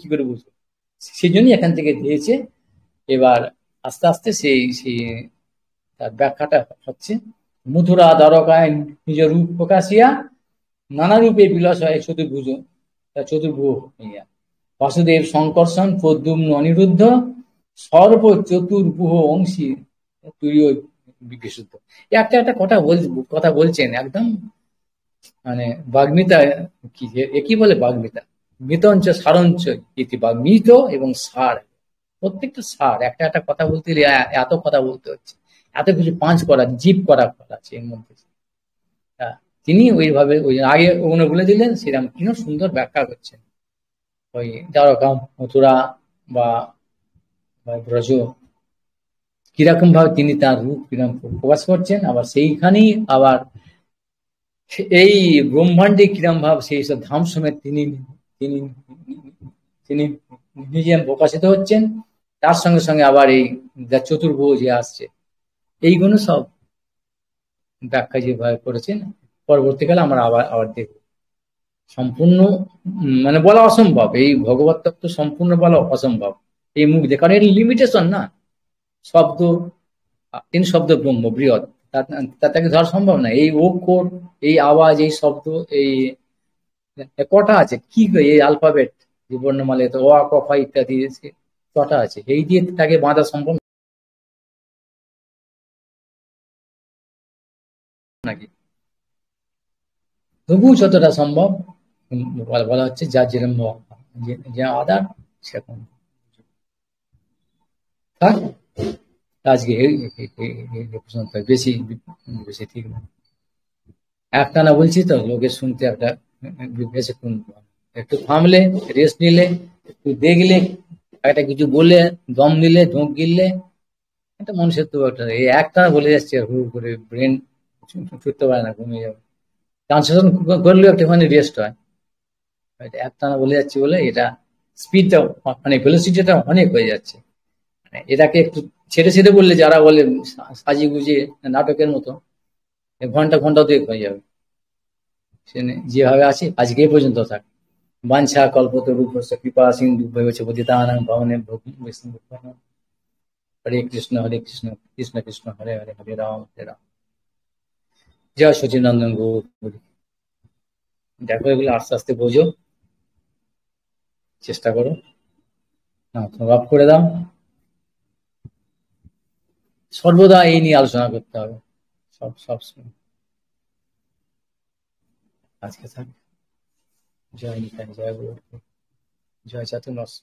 কি করে বুঝবো? সেই জন্যই এখান থেকে দিয়েছে। এবার আস্তে আস্তে সেই তার ব্যাখ্যাটা হচ্ছে, মথুরা দ্বারকায় নিজ রূপ প্রকাশিয়া নানা রূপে বিলাস হয় চতুর্ভুজ হইয়া, বাসুদেব সংকর্ষণ প্রদ্যুম্ন অনিরুদ্ধ সর্ব চতুর্ভুহ অংশী তুইও বিশুদ্ধ। একটা কথা বলছেন একদম, মানে বাগ্মিতা কি বলে, বাগ্মিতা মিতঞ্চ সারঞ্চ ইতি, মিত এবং সার, প্রত্যেকটা সার একটা কথা বলতে গেলে এত কথা বলতে হচ্ছে, এত কিছু পাঁচ করা জীব করা আছে এর মধ্যে। তিনি ওইভাবে ওই আগে ওগুলো বলে দিলেন, সেরকম কিনো সুন্দর ব্যাখ্যা করছেন। ওই দ্বারকা মথুরা বা ব্রজ কিরকম ভাবে তিনি তার রূপ কিরকম প্রকাশ করছেন, আবার সেইখানেই আবার এই ব্রহ্মাণ্ডে কিরম ভাব সেই সব ধাম সমেত তিনি তিনি তিনি নিজে প্রকাশিত হচ্ছেন, তার সঙ্গে সঙ্গে আবার এই চতুর্ভুজ যে আসছে, এইগুলো সব ব্যাখ্যা যেভাবে করেছেন, পরবর্তীকালে আমরা আবার দেখব। সম্পূর্ণ মানে বলা অসম্ভব, এই ভগবত তত্ত্ব সম্পূর্ণ বলা অসম্ভব এই মুখ দিয়ে, কারণ এর লিমিটেশন না, শব্দ তিন শব্দ ব্রহ্ম বৃহৎ, তাকে ধরা সম্ভব না। এই অক্ষর, এই আওয়াজ, এই শব্দ, এই কটা আছে কি এই অ্যালফাবেট, যে বর্ণমালে তো অ ক খ ইত্যাদি ছটা আছে, এই দিয়ে তাকে বাঁধা সম্ভব নাকি? তবুও যতটা সম্ভব বলা হচ্ছে যার যেরকম যে আদার সেরকম থাক। আজকে এই পর্যন্ত, বেশি বেশি ঠিক না। একটানা বলছি তো লোকের শুনতে একটা বেশিক্ষণ, একটু থামলে, রেস্ট নিলে, একটু দেখলে, একটা কিছু বললে, দম নিলে, ঢোক গিললে, এটা মানুষের তো একটা এই একটানা বলে যাচ্ছে আর হুড় করে ব্রেন ছুটতে পারে না, ঘুমিয়ে যাবে। ট্রান্সলেশন করলেও একটুখানি রেস্ট হয়। এটা একটানা বলে যাচ্ছি বলে এটা স্পিডটা মানে ভেলোসিটিটা অনেক হয়ে যাচ্ছে। মানে এটাকে একটু ছেড়ে ছেড়ে বললে, যারা বলে সাজিয়ে গুজিয়ে নাটকের মতো, ঘন্টা ঘন্টা দুয়েক হয়ে যাবে। যেভাবে আছে আজকে এই পর্যন্ত থাক। বাঞ্ছা কল্পতরুভ্যশ্চ কৃপা সিন্ধু ভৈবচ পতিতানাং পাবনেভ্যো বৈষ্ণবেভ্যো। হরে কৃষ্ণ কৃষ্ণ কৃষ্ণ হরে হরে, হরে রাম হরে রাম। জয় সচিনন্দন গৌর। দেখো এগুলো আস্তে আস্তে বোঝো, চেষ্টা করো। না অফ করে দাও। সর্বদা এই নিয়ে আলোচনা করতে হবে, সব সময়। আজকে থাক। জয় নিতাই, জয় গুরু, জয় চাতুর্মাস্য।